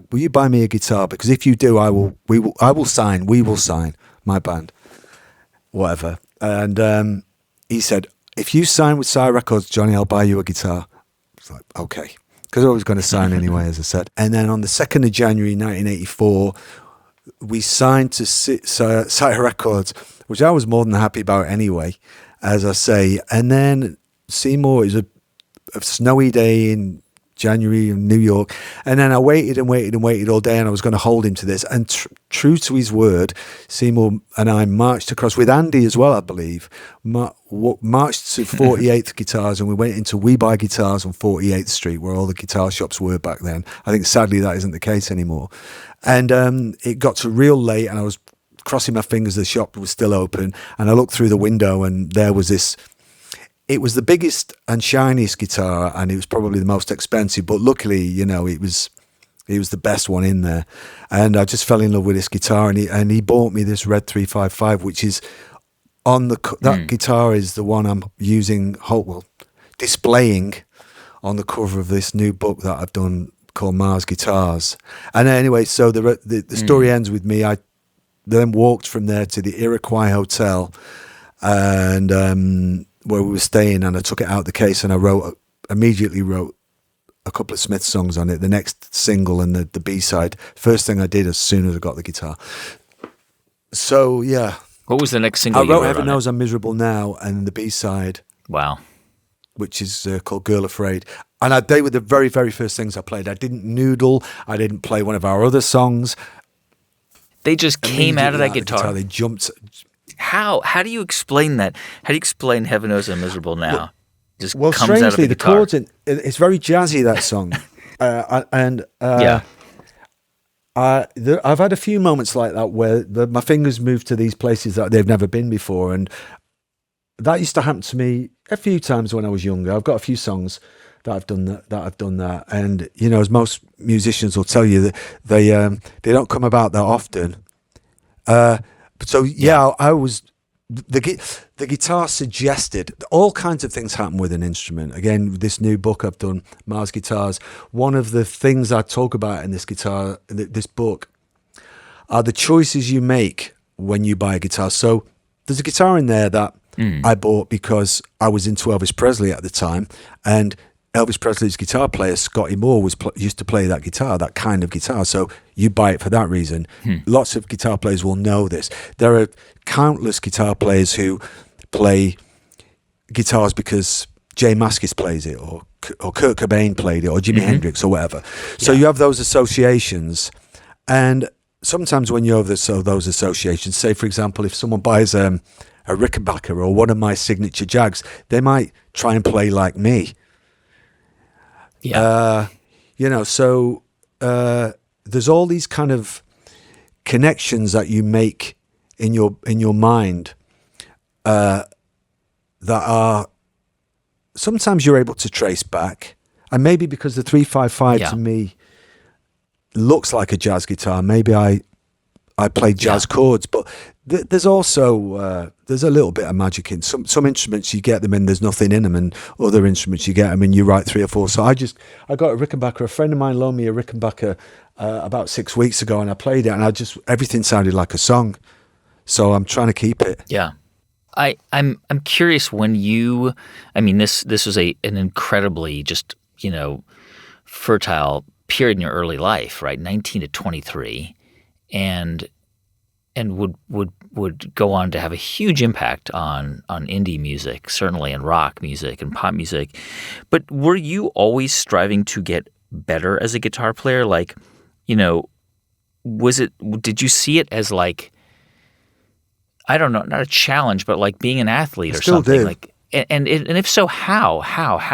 me a guitar? Because if you do, we will sign my band, whatever. And he said, if you sign with Sire Records, Johnny, I'll buy you a guitar. I was like, okay, because I was going to sign anyway, as I said. And then on the 2nd of January 1984, we signed to Sire Records, which I was more than happy about anyway, as I say. And then Seymour, is a snowy day in January in New York, and then I waited all day, and I was going to hold him to this, and true to his word, Seymour and I marched across with Andy as well, I believe, marched to 48th Guitars, and we went into We Buy Guitars on 48th Street, where all the guitar shops were back then. I think sadly that isn't the case anymore. And it got to real late, and I was crossing my fingers the shop was still open, and I looked through the window, and there was this. It was the biggest and shiniest guitar, and it was probably the most expensive. But luckily, it was the best one in there. And I just fell in love with this guitar, and he bought me this Red 355, which is on that guitar is the one I'm using, displaying on the cover of this new book that I've done called Marr's Guitars. And anyway, so the story ends with me. I then walked from there to the Iroquois Hotel, and where we were staying, and I took it out the case, and I immediately wrote a couple of Smith songs on it, the next single and the B-side. First thing I did as soon as I got the guitar. So, yeah. What was the next single I you wrote Heaven on Knows it? I'm Miserable Now, and the B-side. Wow. Which is called Girl Afraid. And they were the very, very first things I played. I didn't noodle. I didn't play one of our other songs. They just came out of that guitar. They jumped. How do you explain that? How do you explain Heaven Knows I'm Miserable Now? Well, comes out of strangely, the chords, it's very jazzy, that song. I've had a few moments like that where my fingers move to these places that they've never been before, and that used to happen to me a few times when I was younger. I've got a few songs that I've done that, and as most musicians will tell you, that they don't come about that often. So I was the guitar suggested all kinds of things happen with an instrument. Again, this new book I've done, Marr's Guitars. One of the things I talk about in this book, are the choices you make when you buy a guitar. So there's a guitar in there that I bought because I was into Elvis Presley at the time, and Elvis Presley's guitar player, Scotty Moore, used to play that guitar, that kind of guitar. So you buy it for that reason. Lots of guitar players will know this. There are countless guitar players who play guitars because Jay Mascis plays it, or or Kurt Cobain played it, or Jimi Hendrix, or whatever. So you have those associations, and sometimes when you have those associations, say for example, if someone buys a Rickenbacker or one of my signature Jags, they might try and play like me. Yeah. So there's all these kind of connections that you make in your mind that are sometimes you're able to trace back, and maybe because the 355 to me looks like a jazz guitar, maybe I play jazz chords, but there's also there's a little bit of magic in some instruments. You get them and there's nothing in them, and other instruments you get them and you write 3 or 4. So I got a Rickenbacker. A friend of mine loaned me a Rickenbacker about 6 weeks ago, and I played it, and everything sounded like a song. So I'm trying to keep it. Yeah. I'm curious when this was an incredibly just, fertile period in your early life, right? 19 to 23, and would go on to have a huge impact on indie music, certainly, and rock music and pop music. But were you always striving to get better as a guitar player? Like, did you see it as like, I don't know, not a challenge, but like being an athlete or something? Do. Like, and if so, how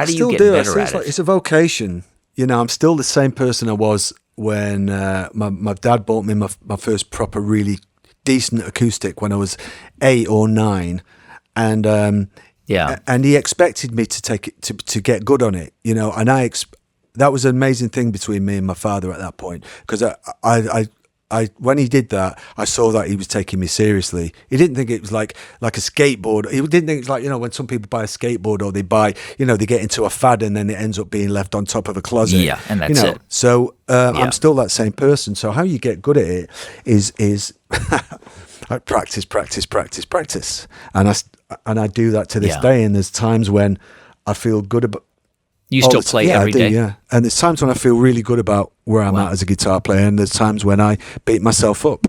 do you get better at it? It's a vocation. I'm still the same person I was when my dad bought me my first proper, really decent acoustic when I was 8 or 9, and and he expected me to take it to get good on it, and that was an amazing thing between me and my father at that point, because I when he did that, I saw that he was taking me seriously. He didn't think it was like a skateboard. He didn't think it was like, when some people buy a skateboard, or they buy, they get into a fad and then it ends up being left on top of a closet. Yeah, and that's it. So I'm still that same person. So how you get good at it is I practice, and I do that to this day. And there's times when I feel good about. You still play every day? Yeah. And there's times when I feel really good about where I'm at as a guitar player, and there's times when I beat myself up.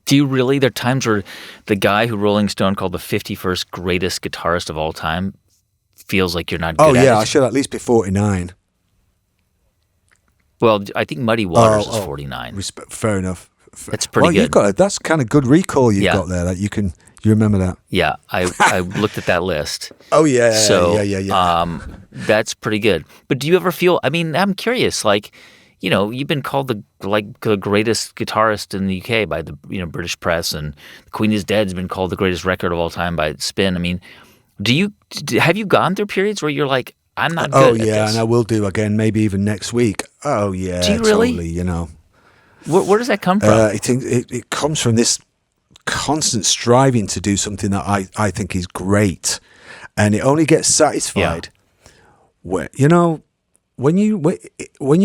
Do you really? There are times where the guy who Rolling Stone called the 51st greatest guitarist of all time feels like you're not good at it? I should at least be 49. Well, I think Muddy Waters is 49. Fair enough. That's pretty good. That's kind of good recall you've got there. That you remember that? Yeah, I looked at that list. Oh yeah. So yeah. That's pretty good. But do you ever feel? I mean, I'm curious. Like, you've been called the greatest guitarist in the UK by the British press, and The Queen is Dead has been called the greatest record of all time by Spin. I mean, have you gone through periods where you're like, I'm not good at this? And I will do again, maybe even next week. Oh yeah, do you really? Totally. Where does that come from? It comes from this constant striving to do something that I think is great, and it only gets satisfied when you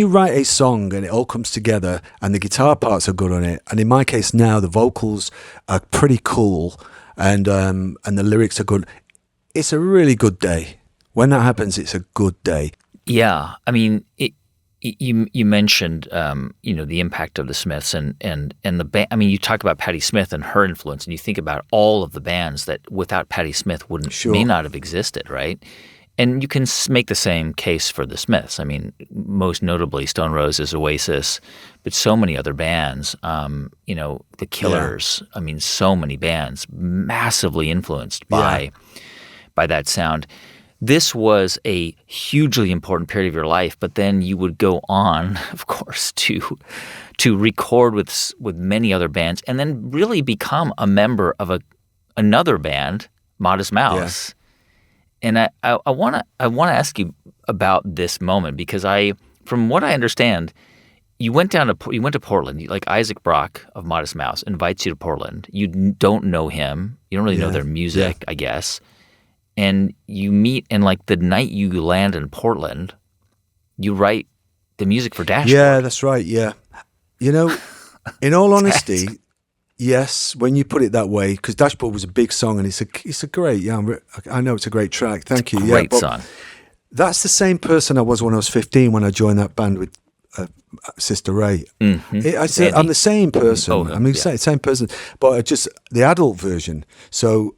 write a song and it all comes together and the guitar parts are good on it, and in my case now the vocals are pretty cool, and the lyrics are good. It's a really good day. When that happens, it's a good day. Yeah, I mean, you mentioned the impact of the Smiths and the band. I mean, you talk about Patti Smith and her influence, and you think about all of the bands that without Patti Smith may not have existed, right? And you can make the same case for the Smiths. I mean, most notably Stone Roses, Oasis, but so many other bands. The Killers. Yeah. I mean, so many bands massively influenced by that sound. This was a hugely important period of your life, but then you would go on, of course, to record with many other bands, and then really become a member of another band, Modest Mouse. Yeah. And I want to ask you about this moment, because from what I understand, you went to Portland. Like Isaac Brock of Modest Mouse invites you to Portland. You don't know him. You don't really know their music, I guess. And you meet, and like the night you land in Portland, you write the music for Dashboard. Yeah, that's right. Yeah, in all honesty, yes. When you put it that way, because Dashboard was a big song, and it's a great. Yeah, I know it's a great track. Thank you. Great song. That's the same person I was when I was 15 when I joined that band with Sister Ray. Mm-hmm. I'm the same person. Same person, but just the adult version. So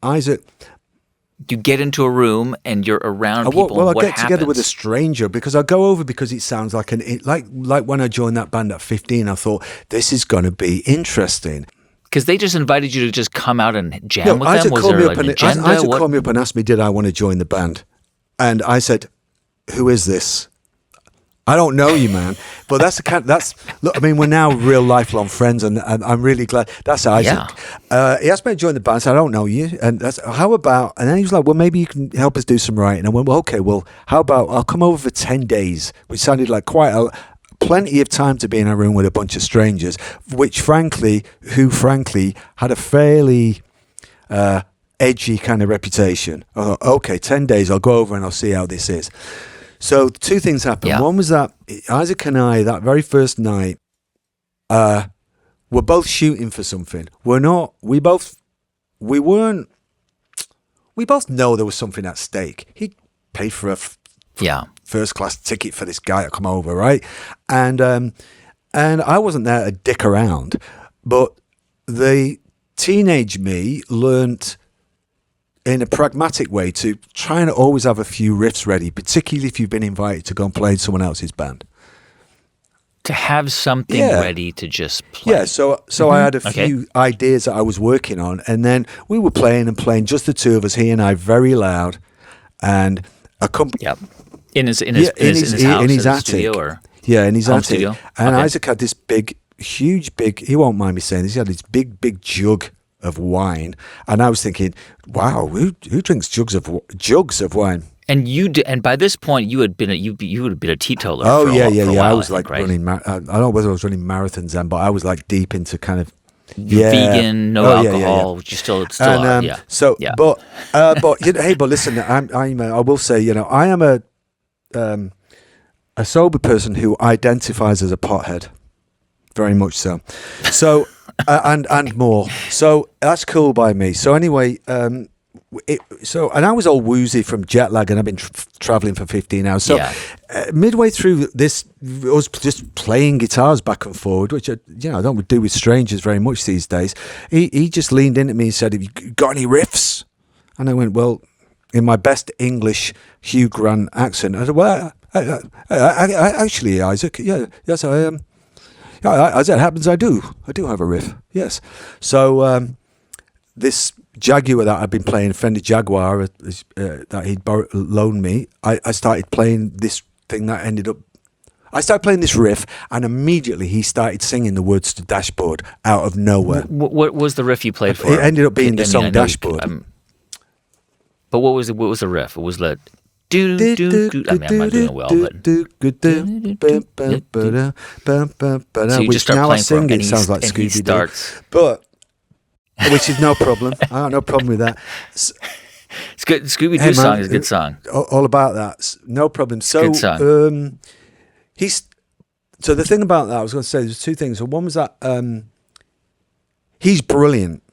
Isaac, you get into a room and you're around people. Well, I what get happens? together with a stranger because I go over because it sounds like like when I joined that band at 15, I thought this is going to be interesting. Because they just invited you to just come out and jam with Isaac them? Was there like an agenda? Isaac called me up and asked me, did I want to join the band? And I said, who is this? I don't know you, man. But look, I mean, we're now real lifelong friends, and I'm really glad. That's Isaac. Yeah. He asked me to join the band. I said, I don't know you. And how about, and then he was like, well, maybe you can help us do some writing. And I went, well, okay, well, how about I'll come over for 10 days, which sounded like plenty of time to be in a room with a bunch of strangers, who frankly had a fairly edgy kind of reputation. I thought, okay, 10 days, I'll go over and I'll see how this is. So two things happened. Yeah. One was that Isaac and I, that very first night, were both shooting for something. We both know there was something at stake. He paid for a first class ticket for this guy to come over, right? And I wasn't there to dick around, but the teenage me learnt in a pragmatic way to try and always have a few riffs ready, particularly if you've been invited to go and play in someone else's band. To have something ready to just play. Yeah, so I had a few ideas that I was working on, and then we were playing, just the two of us, he and I, very loud, and a company. Yep. In his house, in his attic. studio, or in his attic. Studio? And Isaac had this huge, he won't mind me saying this, he had this big jug of wine, and I was thinking, wow, who drinks jugs of wine? And by this point, you would have been a teetotaler. Oh, for a while, I was like right? running. I don't know whether I was running marathons then, but I was like deep into kind of vegan, no alcohol, which you still are. Yeah. So, yeah. But hey, but listen, I will say, I am a sober person who identifies as a pothead, very much so. So. And more. So that's cool by me. So anyway, and I was all woozy from jet lag, and I've been traveling for 15 hours. So midway through this, I was just playing guitars back and forward, which I don't do with strangers very much these days. He just leaned in at me and said, "Have you got any riffs?" And I went, well, in my best English Hugh Grant accent, I said, well, I actually, Isaac, yes, I am. As it happens, I do have a riff, yes. So this Jaguar that I've been playing, Fender Jaguar, that he'd loaned me, I started playing this thing that ended up... I started playing this riff, and immediately he started singing the words to Dashboard out of nowhere. What was the riff you played for? It ended up being the song Dashboard. But what was the riff? It was the... I'm not doing it well, but so you just start playing for him, and sounds like Scooby starts. But which is no problem. I have no problem with that. It's good. Scooby-Doo song is a good song. All about that, no problem. So good song. So the thing about that, I was going to say, there's two things. So one was that he's brilliant.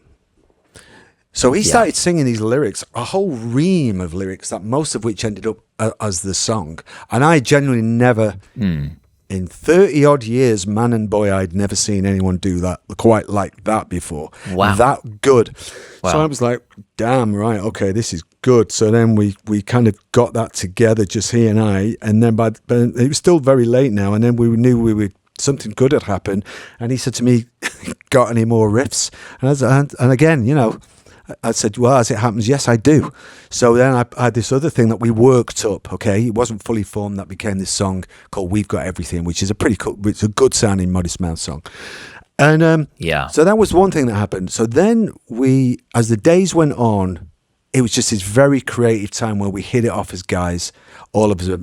So he started singing these lyrics, a whole ream of lyrics, that most of which ended up as the song. And I genuinely never, in 30 odd years, man and boy, I'd never seen anyone do that quite like that before. Wow. That good. Wow. So I was like, damn, right, okay, this is good. So then we kind of got that together, just he and I. And then but it was still very late now. And then we knew something good had happened. And he said to me, got any more riffs? And again, I said, well, as it happens, yes, I do. So then I had this other thing that we worked up, okay? It wasn't fully formed. That became this song called We've Got Everything, which is a pretty cool, it's a good sounding Modest Mouse song. And so that was one thing that happened. So then as the days went on, it was just this very creative time where we hit it off as guys, all of us.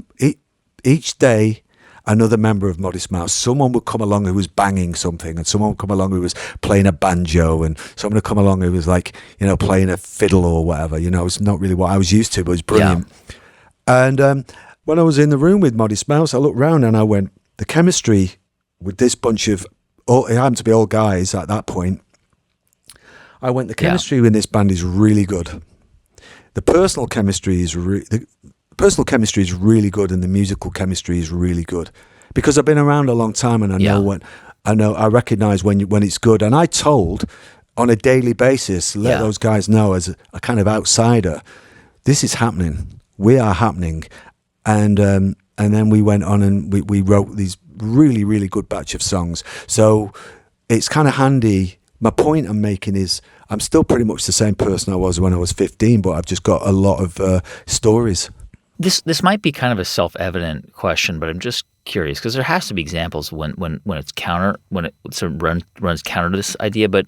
Each day, another member of Modest Mouse, someone would come along who was banging something, and someone would come along who was playing a banjo, and someone would come along who was like, playing a fiddle or whatever. It's not really what I was used to, but it was brilliant. Yeah. And when I was in the room with Modest Mouse, I looked round and I went, the chemistry with this bunch of, it happened to be all guys at that point. I went, the chemistry in this band is really good. The personal chemistry is personal chemistry is really good, and the musical chemistry is really good, because I've been around a long time, and I recognize when it's good. And I told on a daily basis, let those guys know as a kind of outsider, this is happening. We are happening. And then we went on and we wrote these really, really good batch of songs. So it's kind of handy. My point I'm making is I'm still pretty much the same person I was when I was 15, but I've just got a lot of stories. This might be kind of a self-evident question, but I'm just curious because there has to be examples when it's when it sort of runs counter to this idea. But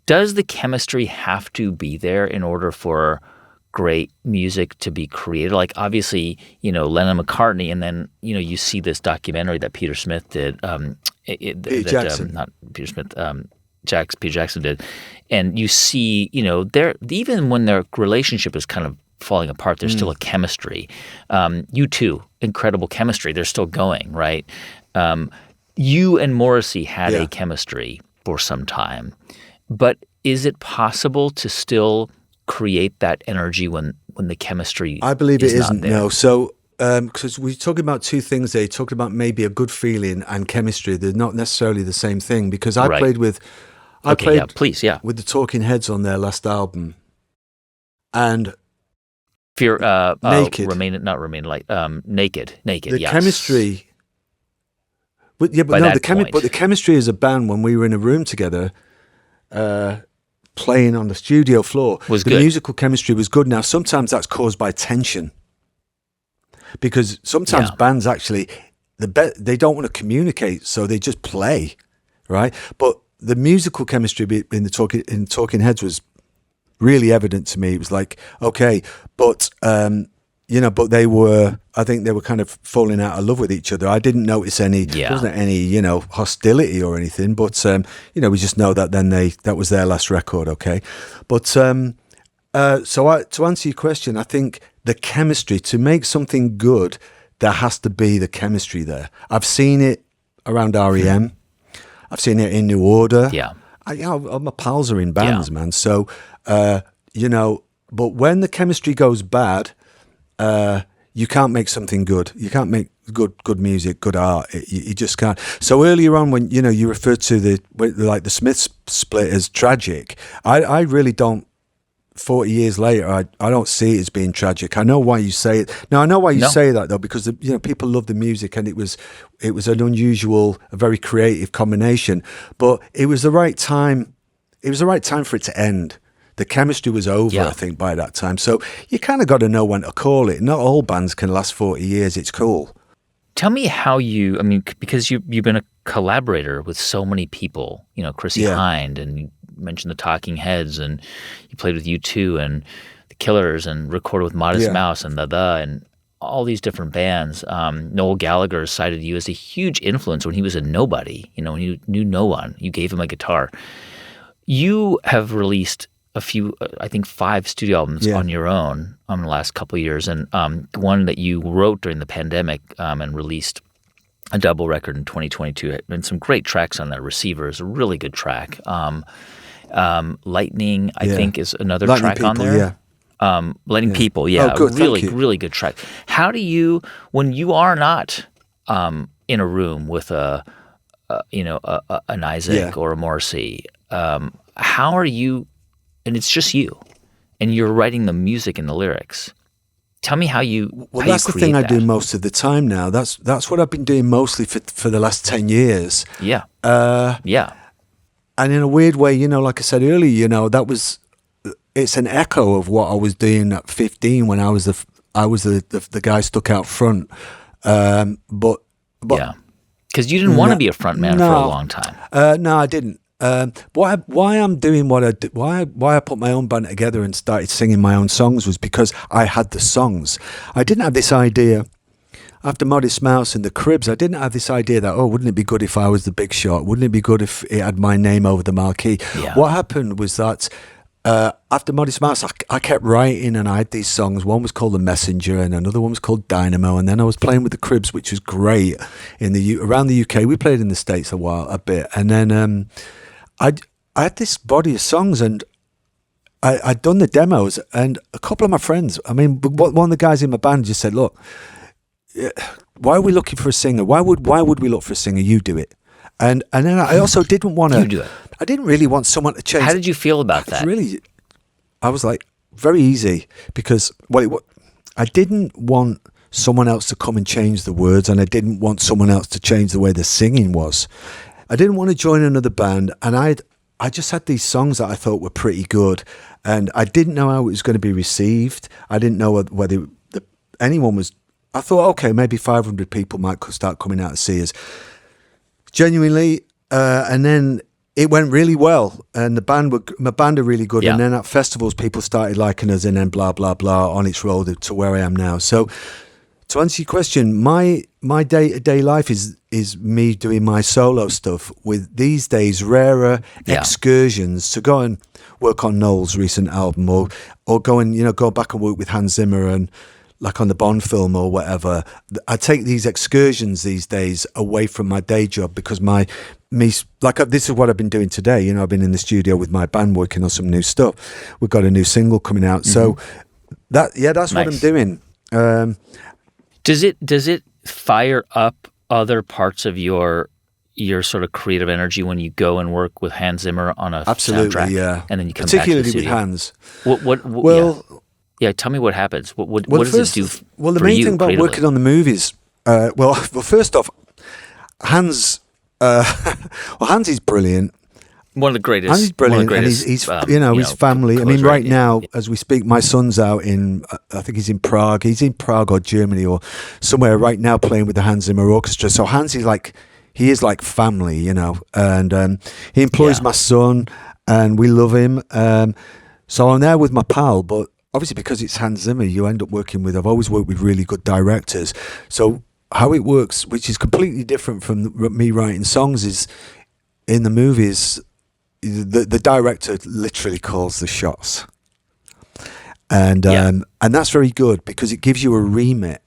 does the chemistry have to be there in order for great music to be created? Like obviously, Lennon and McCartney, and then you see this documentary that Peter Smith did. Jackson. Not Peter Smith. Peter Jackson did, and you see, even when their relationship is kind of falling apart, there's still a chemistry. U2, incredible chemistry. They're still going, right? You and Morrissey had a chemistry for some time, but is it possible to still create that energy when the chemistry? I believe it isn't. Not there? No, so. Because we're talking about two things there. You're talking about maybe a good feeling and chemistry. They're not necessarily the same thing. Because I played with, with the Talking Heads on their last album, and Fear, Naked, Naked. The yes. chemistry, but the chemistry as a band when we were in a room together, playing on the studio floor, was the good. Musical chemistry was good. Now sometimes that's caused by tension. Because sometimes bands actually, they don't want to communicate, so they just play, right? But the musical chemistry in the Talking Heads was really evident to me. It was like, okay, but but I think they were kind of falling out of love with each other. I didn't notice there wasn't any hostility or anything, but we just know that that was their last record, okay? But to answer your question, I think the chemistry, to make something good, there has to be the chemistry there. I've seen it around REM. I've seen it in New Order. Yeah. My pals are in bands, man. So, but when the chemistry goes bad, you can't make something good. You can't make good music, good art. You just can't. So earlier on, when you referred to the Smiths split as tragic, I really don't. 40 years later, I don't see it as being tragic. I know why you say it. Now I know why you say that though, because people love the music and it was an unusual, a very creative combination. But it was the right time. It was the right time for it to end. The chemistry was over, I think, by that time. So you kind of got to know when to call it. Not all bands can last 40 years. It's cool. Tell me how because you've been a collaborator with so many people. Chrissie Hynde, and you mentioned the Talking Heads, and you played with U2 and the Killers, and recorded with Modest Mouse and and all these different bands. Noel Gallagher cited you as a huge influence when he was a nobody. When he knew no one, you gave him a guitar. You have released a few, I think 5 studio albums on your own in the last couple of years, and one that you wrote during the pandemic and released a double record in 2022, and some great tracks on there. Receiver is a really good track. Lightning, I think, is another track on there. Letting People, really good track. How do you, when you are not in a room with an 𝐦𝐨𝐬𝐭 or a Morrissey, how are you, and it's just you, and you're writing the music and the lyrics. Tell me how you. Well, that's the thing I do most of the time now. That's what I've been doing mostly for the last 10 years. Yeah. And in a weird way, like I said earlier, it's an echo of what I was doing at 15 when I was the guy stuck out front. But because you didn't want to be a front man for a long time. No, I didn't. Why I'm doing what I did, why I put my own band together and started singing my own songs was because I had the songs. I didn't have this idea after Modest Mouse and the Cribs. I didn't have this idea that wouldn't it be good if I was the big shot? Wouldn't it be good if it had my name over the marquee? Yeah. What happened was that after Modest Mouse, I kept writing, and I had these songs. One was called The Messenger, and another one was called Dynamo. And then I was playing with the Cribs, which was great around the UK. We played in the States a bit, and then I had this body of songs, and I'd done the demos, and a couple of my friends, one of the guys in my band just said, look, why are we looking for a singer? Why would we look for a singer? You do it. And then I also didn't want to. You do it. I didn't really want someone to change. How did you feel about that? Really, I was like, very easy because I didn't want someone else to come and change the words, and I didn't want someone else to change the way the singing was. I didn't want to join another band, and I just had these songs that I thought were pretty good, and I didn't know how it was going to be received. I didn't know whether anyone was. I thought, okay, maybe 500 people might start coming out to see us. Genuinely, and then it went really well, and my band are really good. Yeah. And then at festivals, people started liking us, and then blah blah blah on its road to where I am now. So, to answer your question, my day-to-day life is me doing my solo stuff with these days rarer excursions to go and work on Noel's recent album, or go and go back and work with Hans Zimmer and like on the Bond film or whatever. I take these excursions these days away from my day job because this is what I've been doing today. I've been in the studio with my band working on some new stuff. We've got a new single coming out, so that's nice. What I'm doing. Does it fire up other parts of your sort of creative energy when you go and work with Hans Zimmer on a soundtrack? Yeah. And then you come particularly back to the studio? with Hans. Yeah, tell me what happens. What does it do for you? Well, the main thing about working on the movies, well, first off, Hans is brilliant. One of the greatest. Hans is brilliant, and he's his family. I mean, right now, as we speak, my son's out in, I think he's in Prague. He's in Prague or Germany or somewhere right now playing with the Hans Zimmer Orchestra. So Hans is he is like family, and he employs my son, and we love him. So I'm there with my pal, but obviously because it's Hans Zimmer, you end up working with, I've always worked with really good directors. So how it works, which is completely different from me writing songs, is in the movies, the director literally calls the shots. And that's very good because it gives you a remit.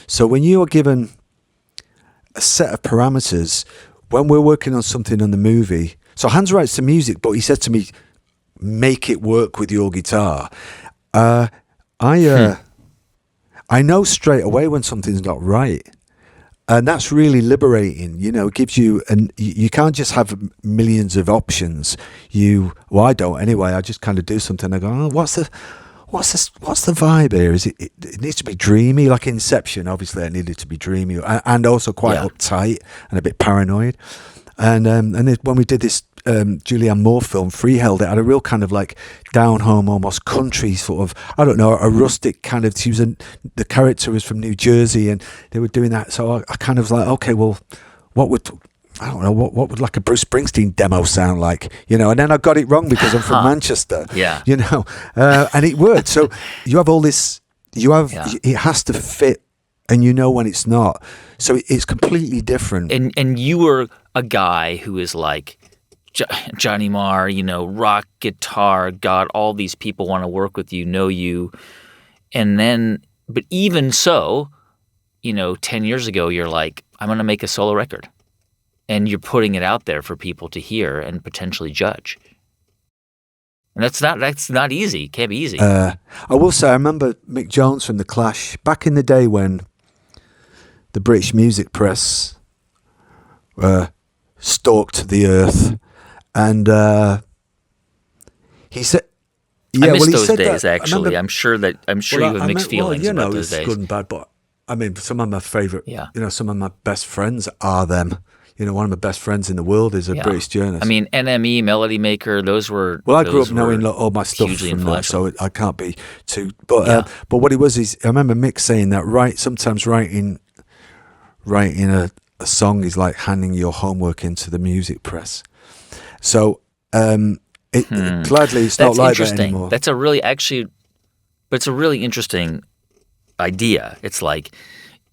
So when you are given a set of parameters, when we're working on something on the movie, so Hans writes the music, but he says to me, make it work with your guitar. I know straight away when something's not right, and that's really liberating. It gives you, and you can't just have millions of options. I don't anyway. I just kind of do something. I go, oh, what's the vibe here? Is it needs to be dreamy, like Inception. Obviously, I needed to be dreamy and also quite uptight and a bit paranoid. And when we did this Julianne Moore film, Freeheld, it had a real kind of like down home, almost country sort of, I don't know, a rustic kind of, the character was from New Jersey and they were doing that. So I kind of was like, okay, well, what would like a Bruce Springsteen demo sound like, and then I got it wrong because I'm from Manchester, and it worked. So you have all this, it has to fit, and when it's not. So it's completely different. And you were a guy who is like, Johnny Marr, rock, guitar, God, all these people want to work with you, know you. And then, but even so, 10 years ago, you're like, I'm going to make a solo record. And you're putting it out there for people to hear and potentially judge. And that's not easy. It can't be easy. I will say, I remember Mick Jones from The Clash, back in the day when the British music press stalked the earth. And he said, "I miss those days. Actually, I'm sure you have mixed feelings about those days. It's good and bad, but I mean, some of my favorite, some of my best friends are them. One of my best friends in the world is a British journalist. I mean, NME, Melody Maker, those were. Well, I grew up knowing all my stuff from that, so I can't be too. But what it was is, I remember Mick saying that sometimes writing a song is like handing your homework into the music press. So, gladly, it's not like that anymore. That's a really interesting idea. It's like,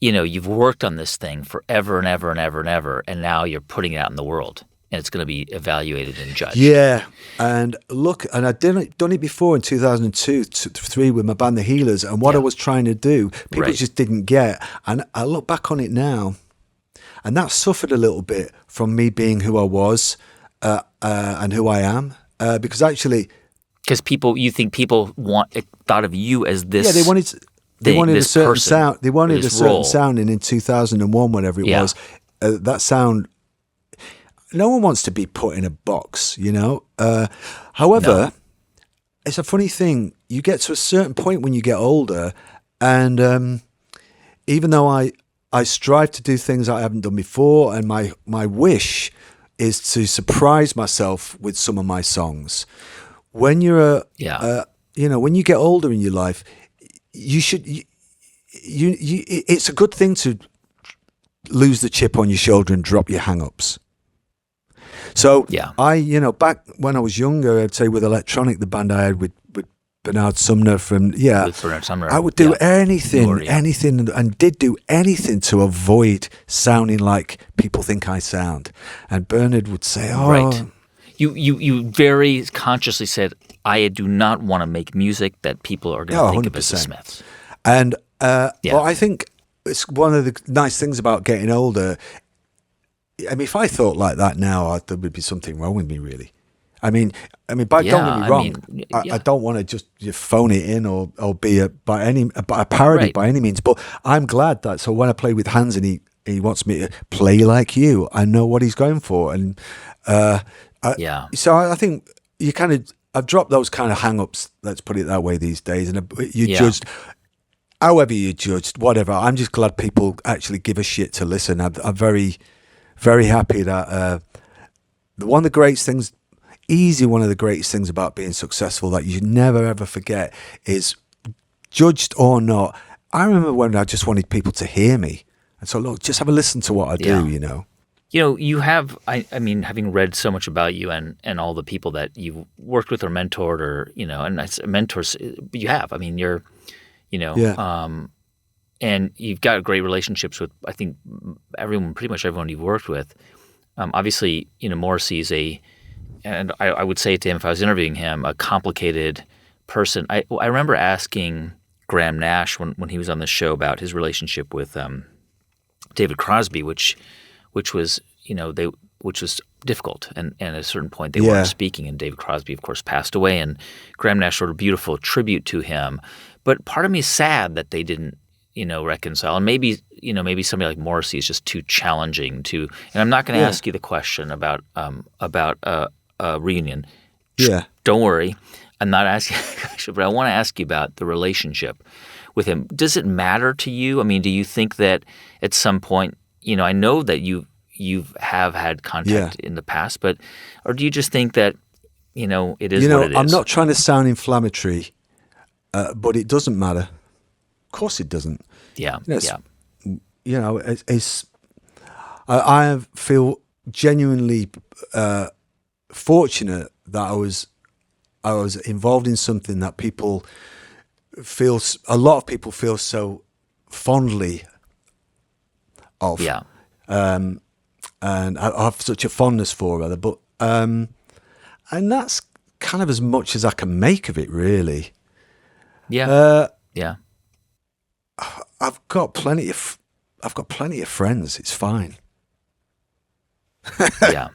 you've worked on this thing forever and ever and ever and ever, and now you're putting it out in the world, and it's going to be evaluated and judged. Yeah, and look, and I'd done it before in 2002, 2003 with my band, The Healers, and what I was trying to do, people just didn't get. And I look back on it now, and that suffered a little bit from me being who I was. And who I am, because actually, you think people thought of you as this. Yeah, they wanted a certain sound. They wanted a certain sound, and in 2001, whatever it was, that sound. No one wants to be put in a box, However, it's a funny thing. You get to a certain point when you get older, and even though I strive to do things I haven't done before, and my wish is to surprise myself with some of my songs. When you're when you get older in your life, you should it's a good thing to lose the chip on your shoulder and drop your hang-ups. So I, back when I was younger, I'd say with Electronic, the band I had with Bernard Sumner I would do anything, and did do anything to avoid sounding like people think I sound. And Bernard would say, Right. You very consciously said, I do not want to make music that people are going to think of as the Smiths. And well, I think it's one of the nice things about getting older. I mean, if I thought like that now, there would be something wrong with me, really. I mean, don't get me wrong. I don't want to just phone it in or be a parody by any means. But I'm glad that. So when I play with Hans and he wants me to play like you, I know what he's going for. And so I think I've dropped those kind of hang-ups. Let's put it that way these days. And judged. However you judged, whatever. I'm just glad people actually give a shit to listen. I'm very, very happy that one of the greatest things about being successful that you never ever forget is, judged or not, I remember when I just wanted people to hear me. And so, look, just have a listen to what I do, You have, I mean, having read so much about you and all the people that you've worked with or mentored or, and mentors you have. I mean, you're, and you've got great relationships with, I think, pretty much everyone you've worked with. Obviously, Morrissey and I would say to him if I was interviewing him, a complicated person. I remember asking Graham Nash when he was on the show about his relationship with David Crosby, which was difficult, and at a certain point they weren't speaking, and David Crosby, of course, passed away, and Graham Nash wrote a beautiful tribute to him. But part of me is sad that they didn't, reconcile, and maybe somebody like Morrissey is just too challenging to. And I'm not going to ask you the question about a reunion. Yeah, don't worry, I'm not asking the question, but I want to ask you about the relationship with him. Does it matter to you? I mean, do you think that at some point, I know that you have had contact in the past, or do you just think that, it is what it is? I'm not trying to sound inflammatory, but it doesn't matter. Of course it doesn't. Yeah, I feel genuinely fortunate that I was involved in something that a lot of people feel so fondly of. Yeah. And I have such a fondness for, rather, but and that's kind of as much as I can make of it, really. Yeah. Yeah. I've got plenty of friends. It's fine. Yeah.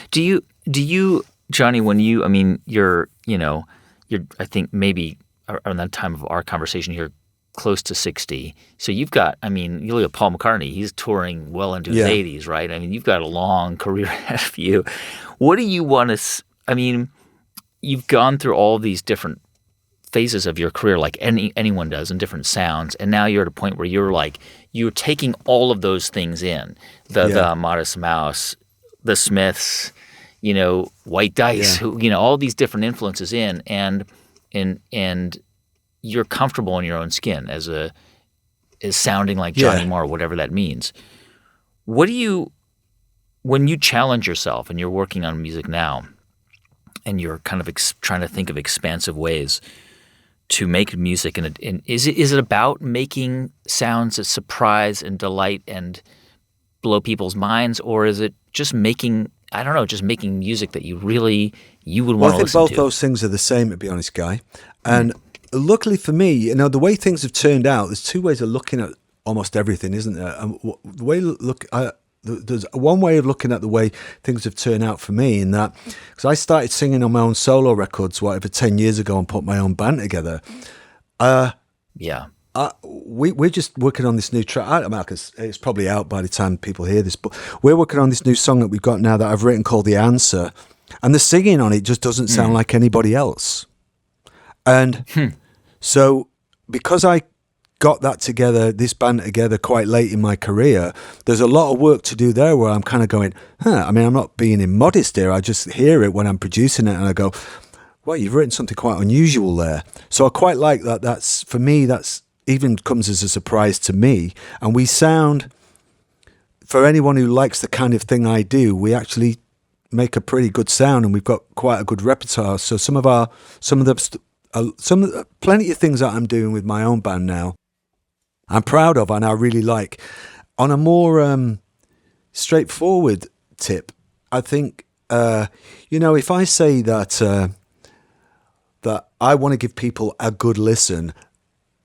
Do you, Johnny, when you're I think maybe around that time of our conversation here, close to 60. So you've got, you look at Paul McCartney, he's touring well into his 80s, right? I mean, you've got a long career ahead of you. What do you want to, you've gone through all these different phases of your career like anyone does, and different sounds, and now you're at a point where you're taking all of those things in, the Modest Mouse, the Smiths, White Dice, all these different influences in, and you're comfortable in your own skin as sounding like Johnny Marr, whatever that means. What do you, when you challenge yourself and you're working on music now, and you're kind of trying to think of expansive ways to make music, and is it about making sounds that surprise and delight and blow people's minds, or is it just making music that you would want to listen to? I think both those things are the same, to be honest, Guy. And luckily for me, the way things have turned out, there's two ways of looking at almost everything, isn't there? And the way there's one way of looking at the way things have turned out for me, in that, because I started singing on my own solo records, 10 years ago, and put my own band together. We're just working on this new track. It's probably out by the time people hear this, but we're working on this new song that we've got now that I've written called The Answer, and the singing on it just doesn't sound like anybody else. And so because I got this band together quite late in my career, there's a lot of work to do there where I'm kind of going, I mean, I'm not being immodest here. I just hear it when I'm producing it and I go, well, you've written something quite unusual there. So I quite like that. That's, for me, that's even comes as a surprise to me. And we sound, for anyone who likes the kind of thing I do, we actually make a pretty good sound, and we've got quite a good repertoire. So plenty of things that I'm doing with my own band now, I'm proud of, and I really like. On a more straightforward tip, I think, if I say that that I want to give people a good listen,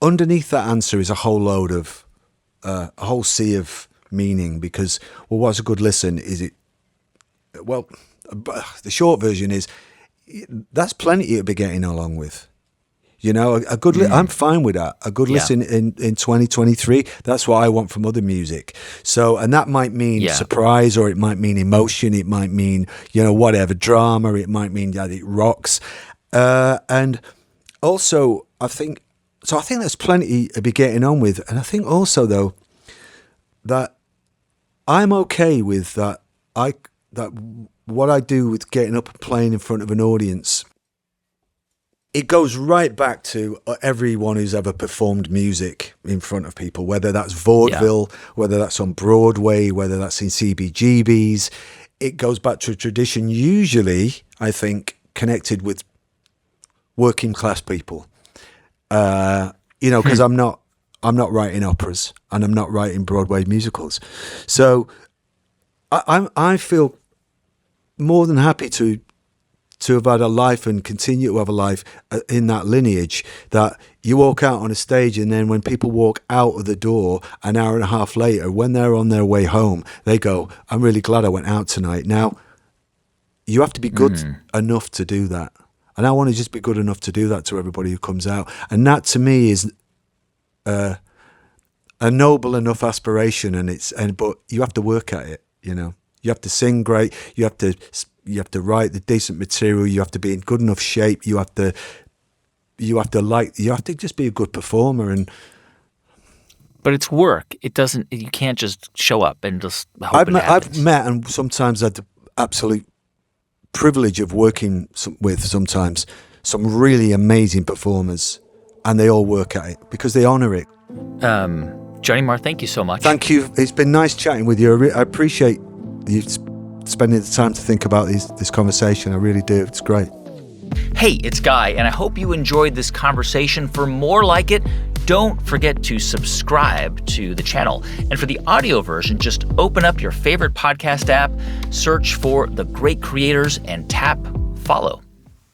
underneath that answer is a whole load of a whole sea of meaning. Because, well, what's a good listen? Is it, well, the short version is that's plenty to be getting along with. A good I'm fine with that. A good listen in 2023, that's what I want from other music. So, and that might mean surprise, or it might mean emotion, it might mean, whatever, drama, it might mean that it rocks. And also, I think there's plenty to be getting on with. And I think also, though, that I'm okay with that. That what I do with getting up and playing in front of an audience, it goes right back to everyone who's ever performed music in front of people, whether that's vaudeville, whether that's on Broadway, whether that's in CBGBs. It goes back to a tradition, usually, I think, connected with working class people. Because I'm not writing operas and I'm not writing Broadway musicals. So I feel more than happy to have had a life and continue to have a life in that lineage, that you walk out on a stage and then when people walk out of the door an hour and a half later, when they're on their way home, they go, I'm really glad I went out tonight. Now, you have to be good enough to do that. And I want to just be good enough to do that to everybody who comes out. And that to me is a noble enough aspiration, but you have to work at it, You have to sing great, you have to write the decent material, you have to be in good enough shape, you have to just be a good performer. But it's work. You can't just show up and just hope I've met and sometimes had the absolute privilege of working with sometimes some really amazing performers, and they all work at it because they honor it. Johnny Marr, thank you so much. Thank you. It's been nice chatting with you. I appreciate you spending the time to think about this conversation. I really do. It's great. Hey, it's Guy, and I hope you enjoyed this conversation. For more like it, don't forget to subscribe to the channel. And for the audio version, just open up your favorite podcast app, search for The Great Creators, and tap follow.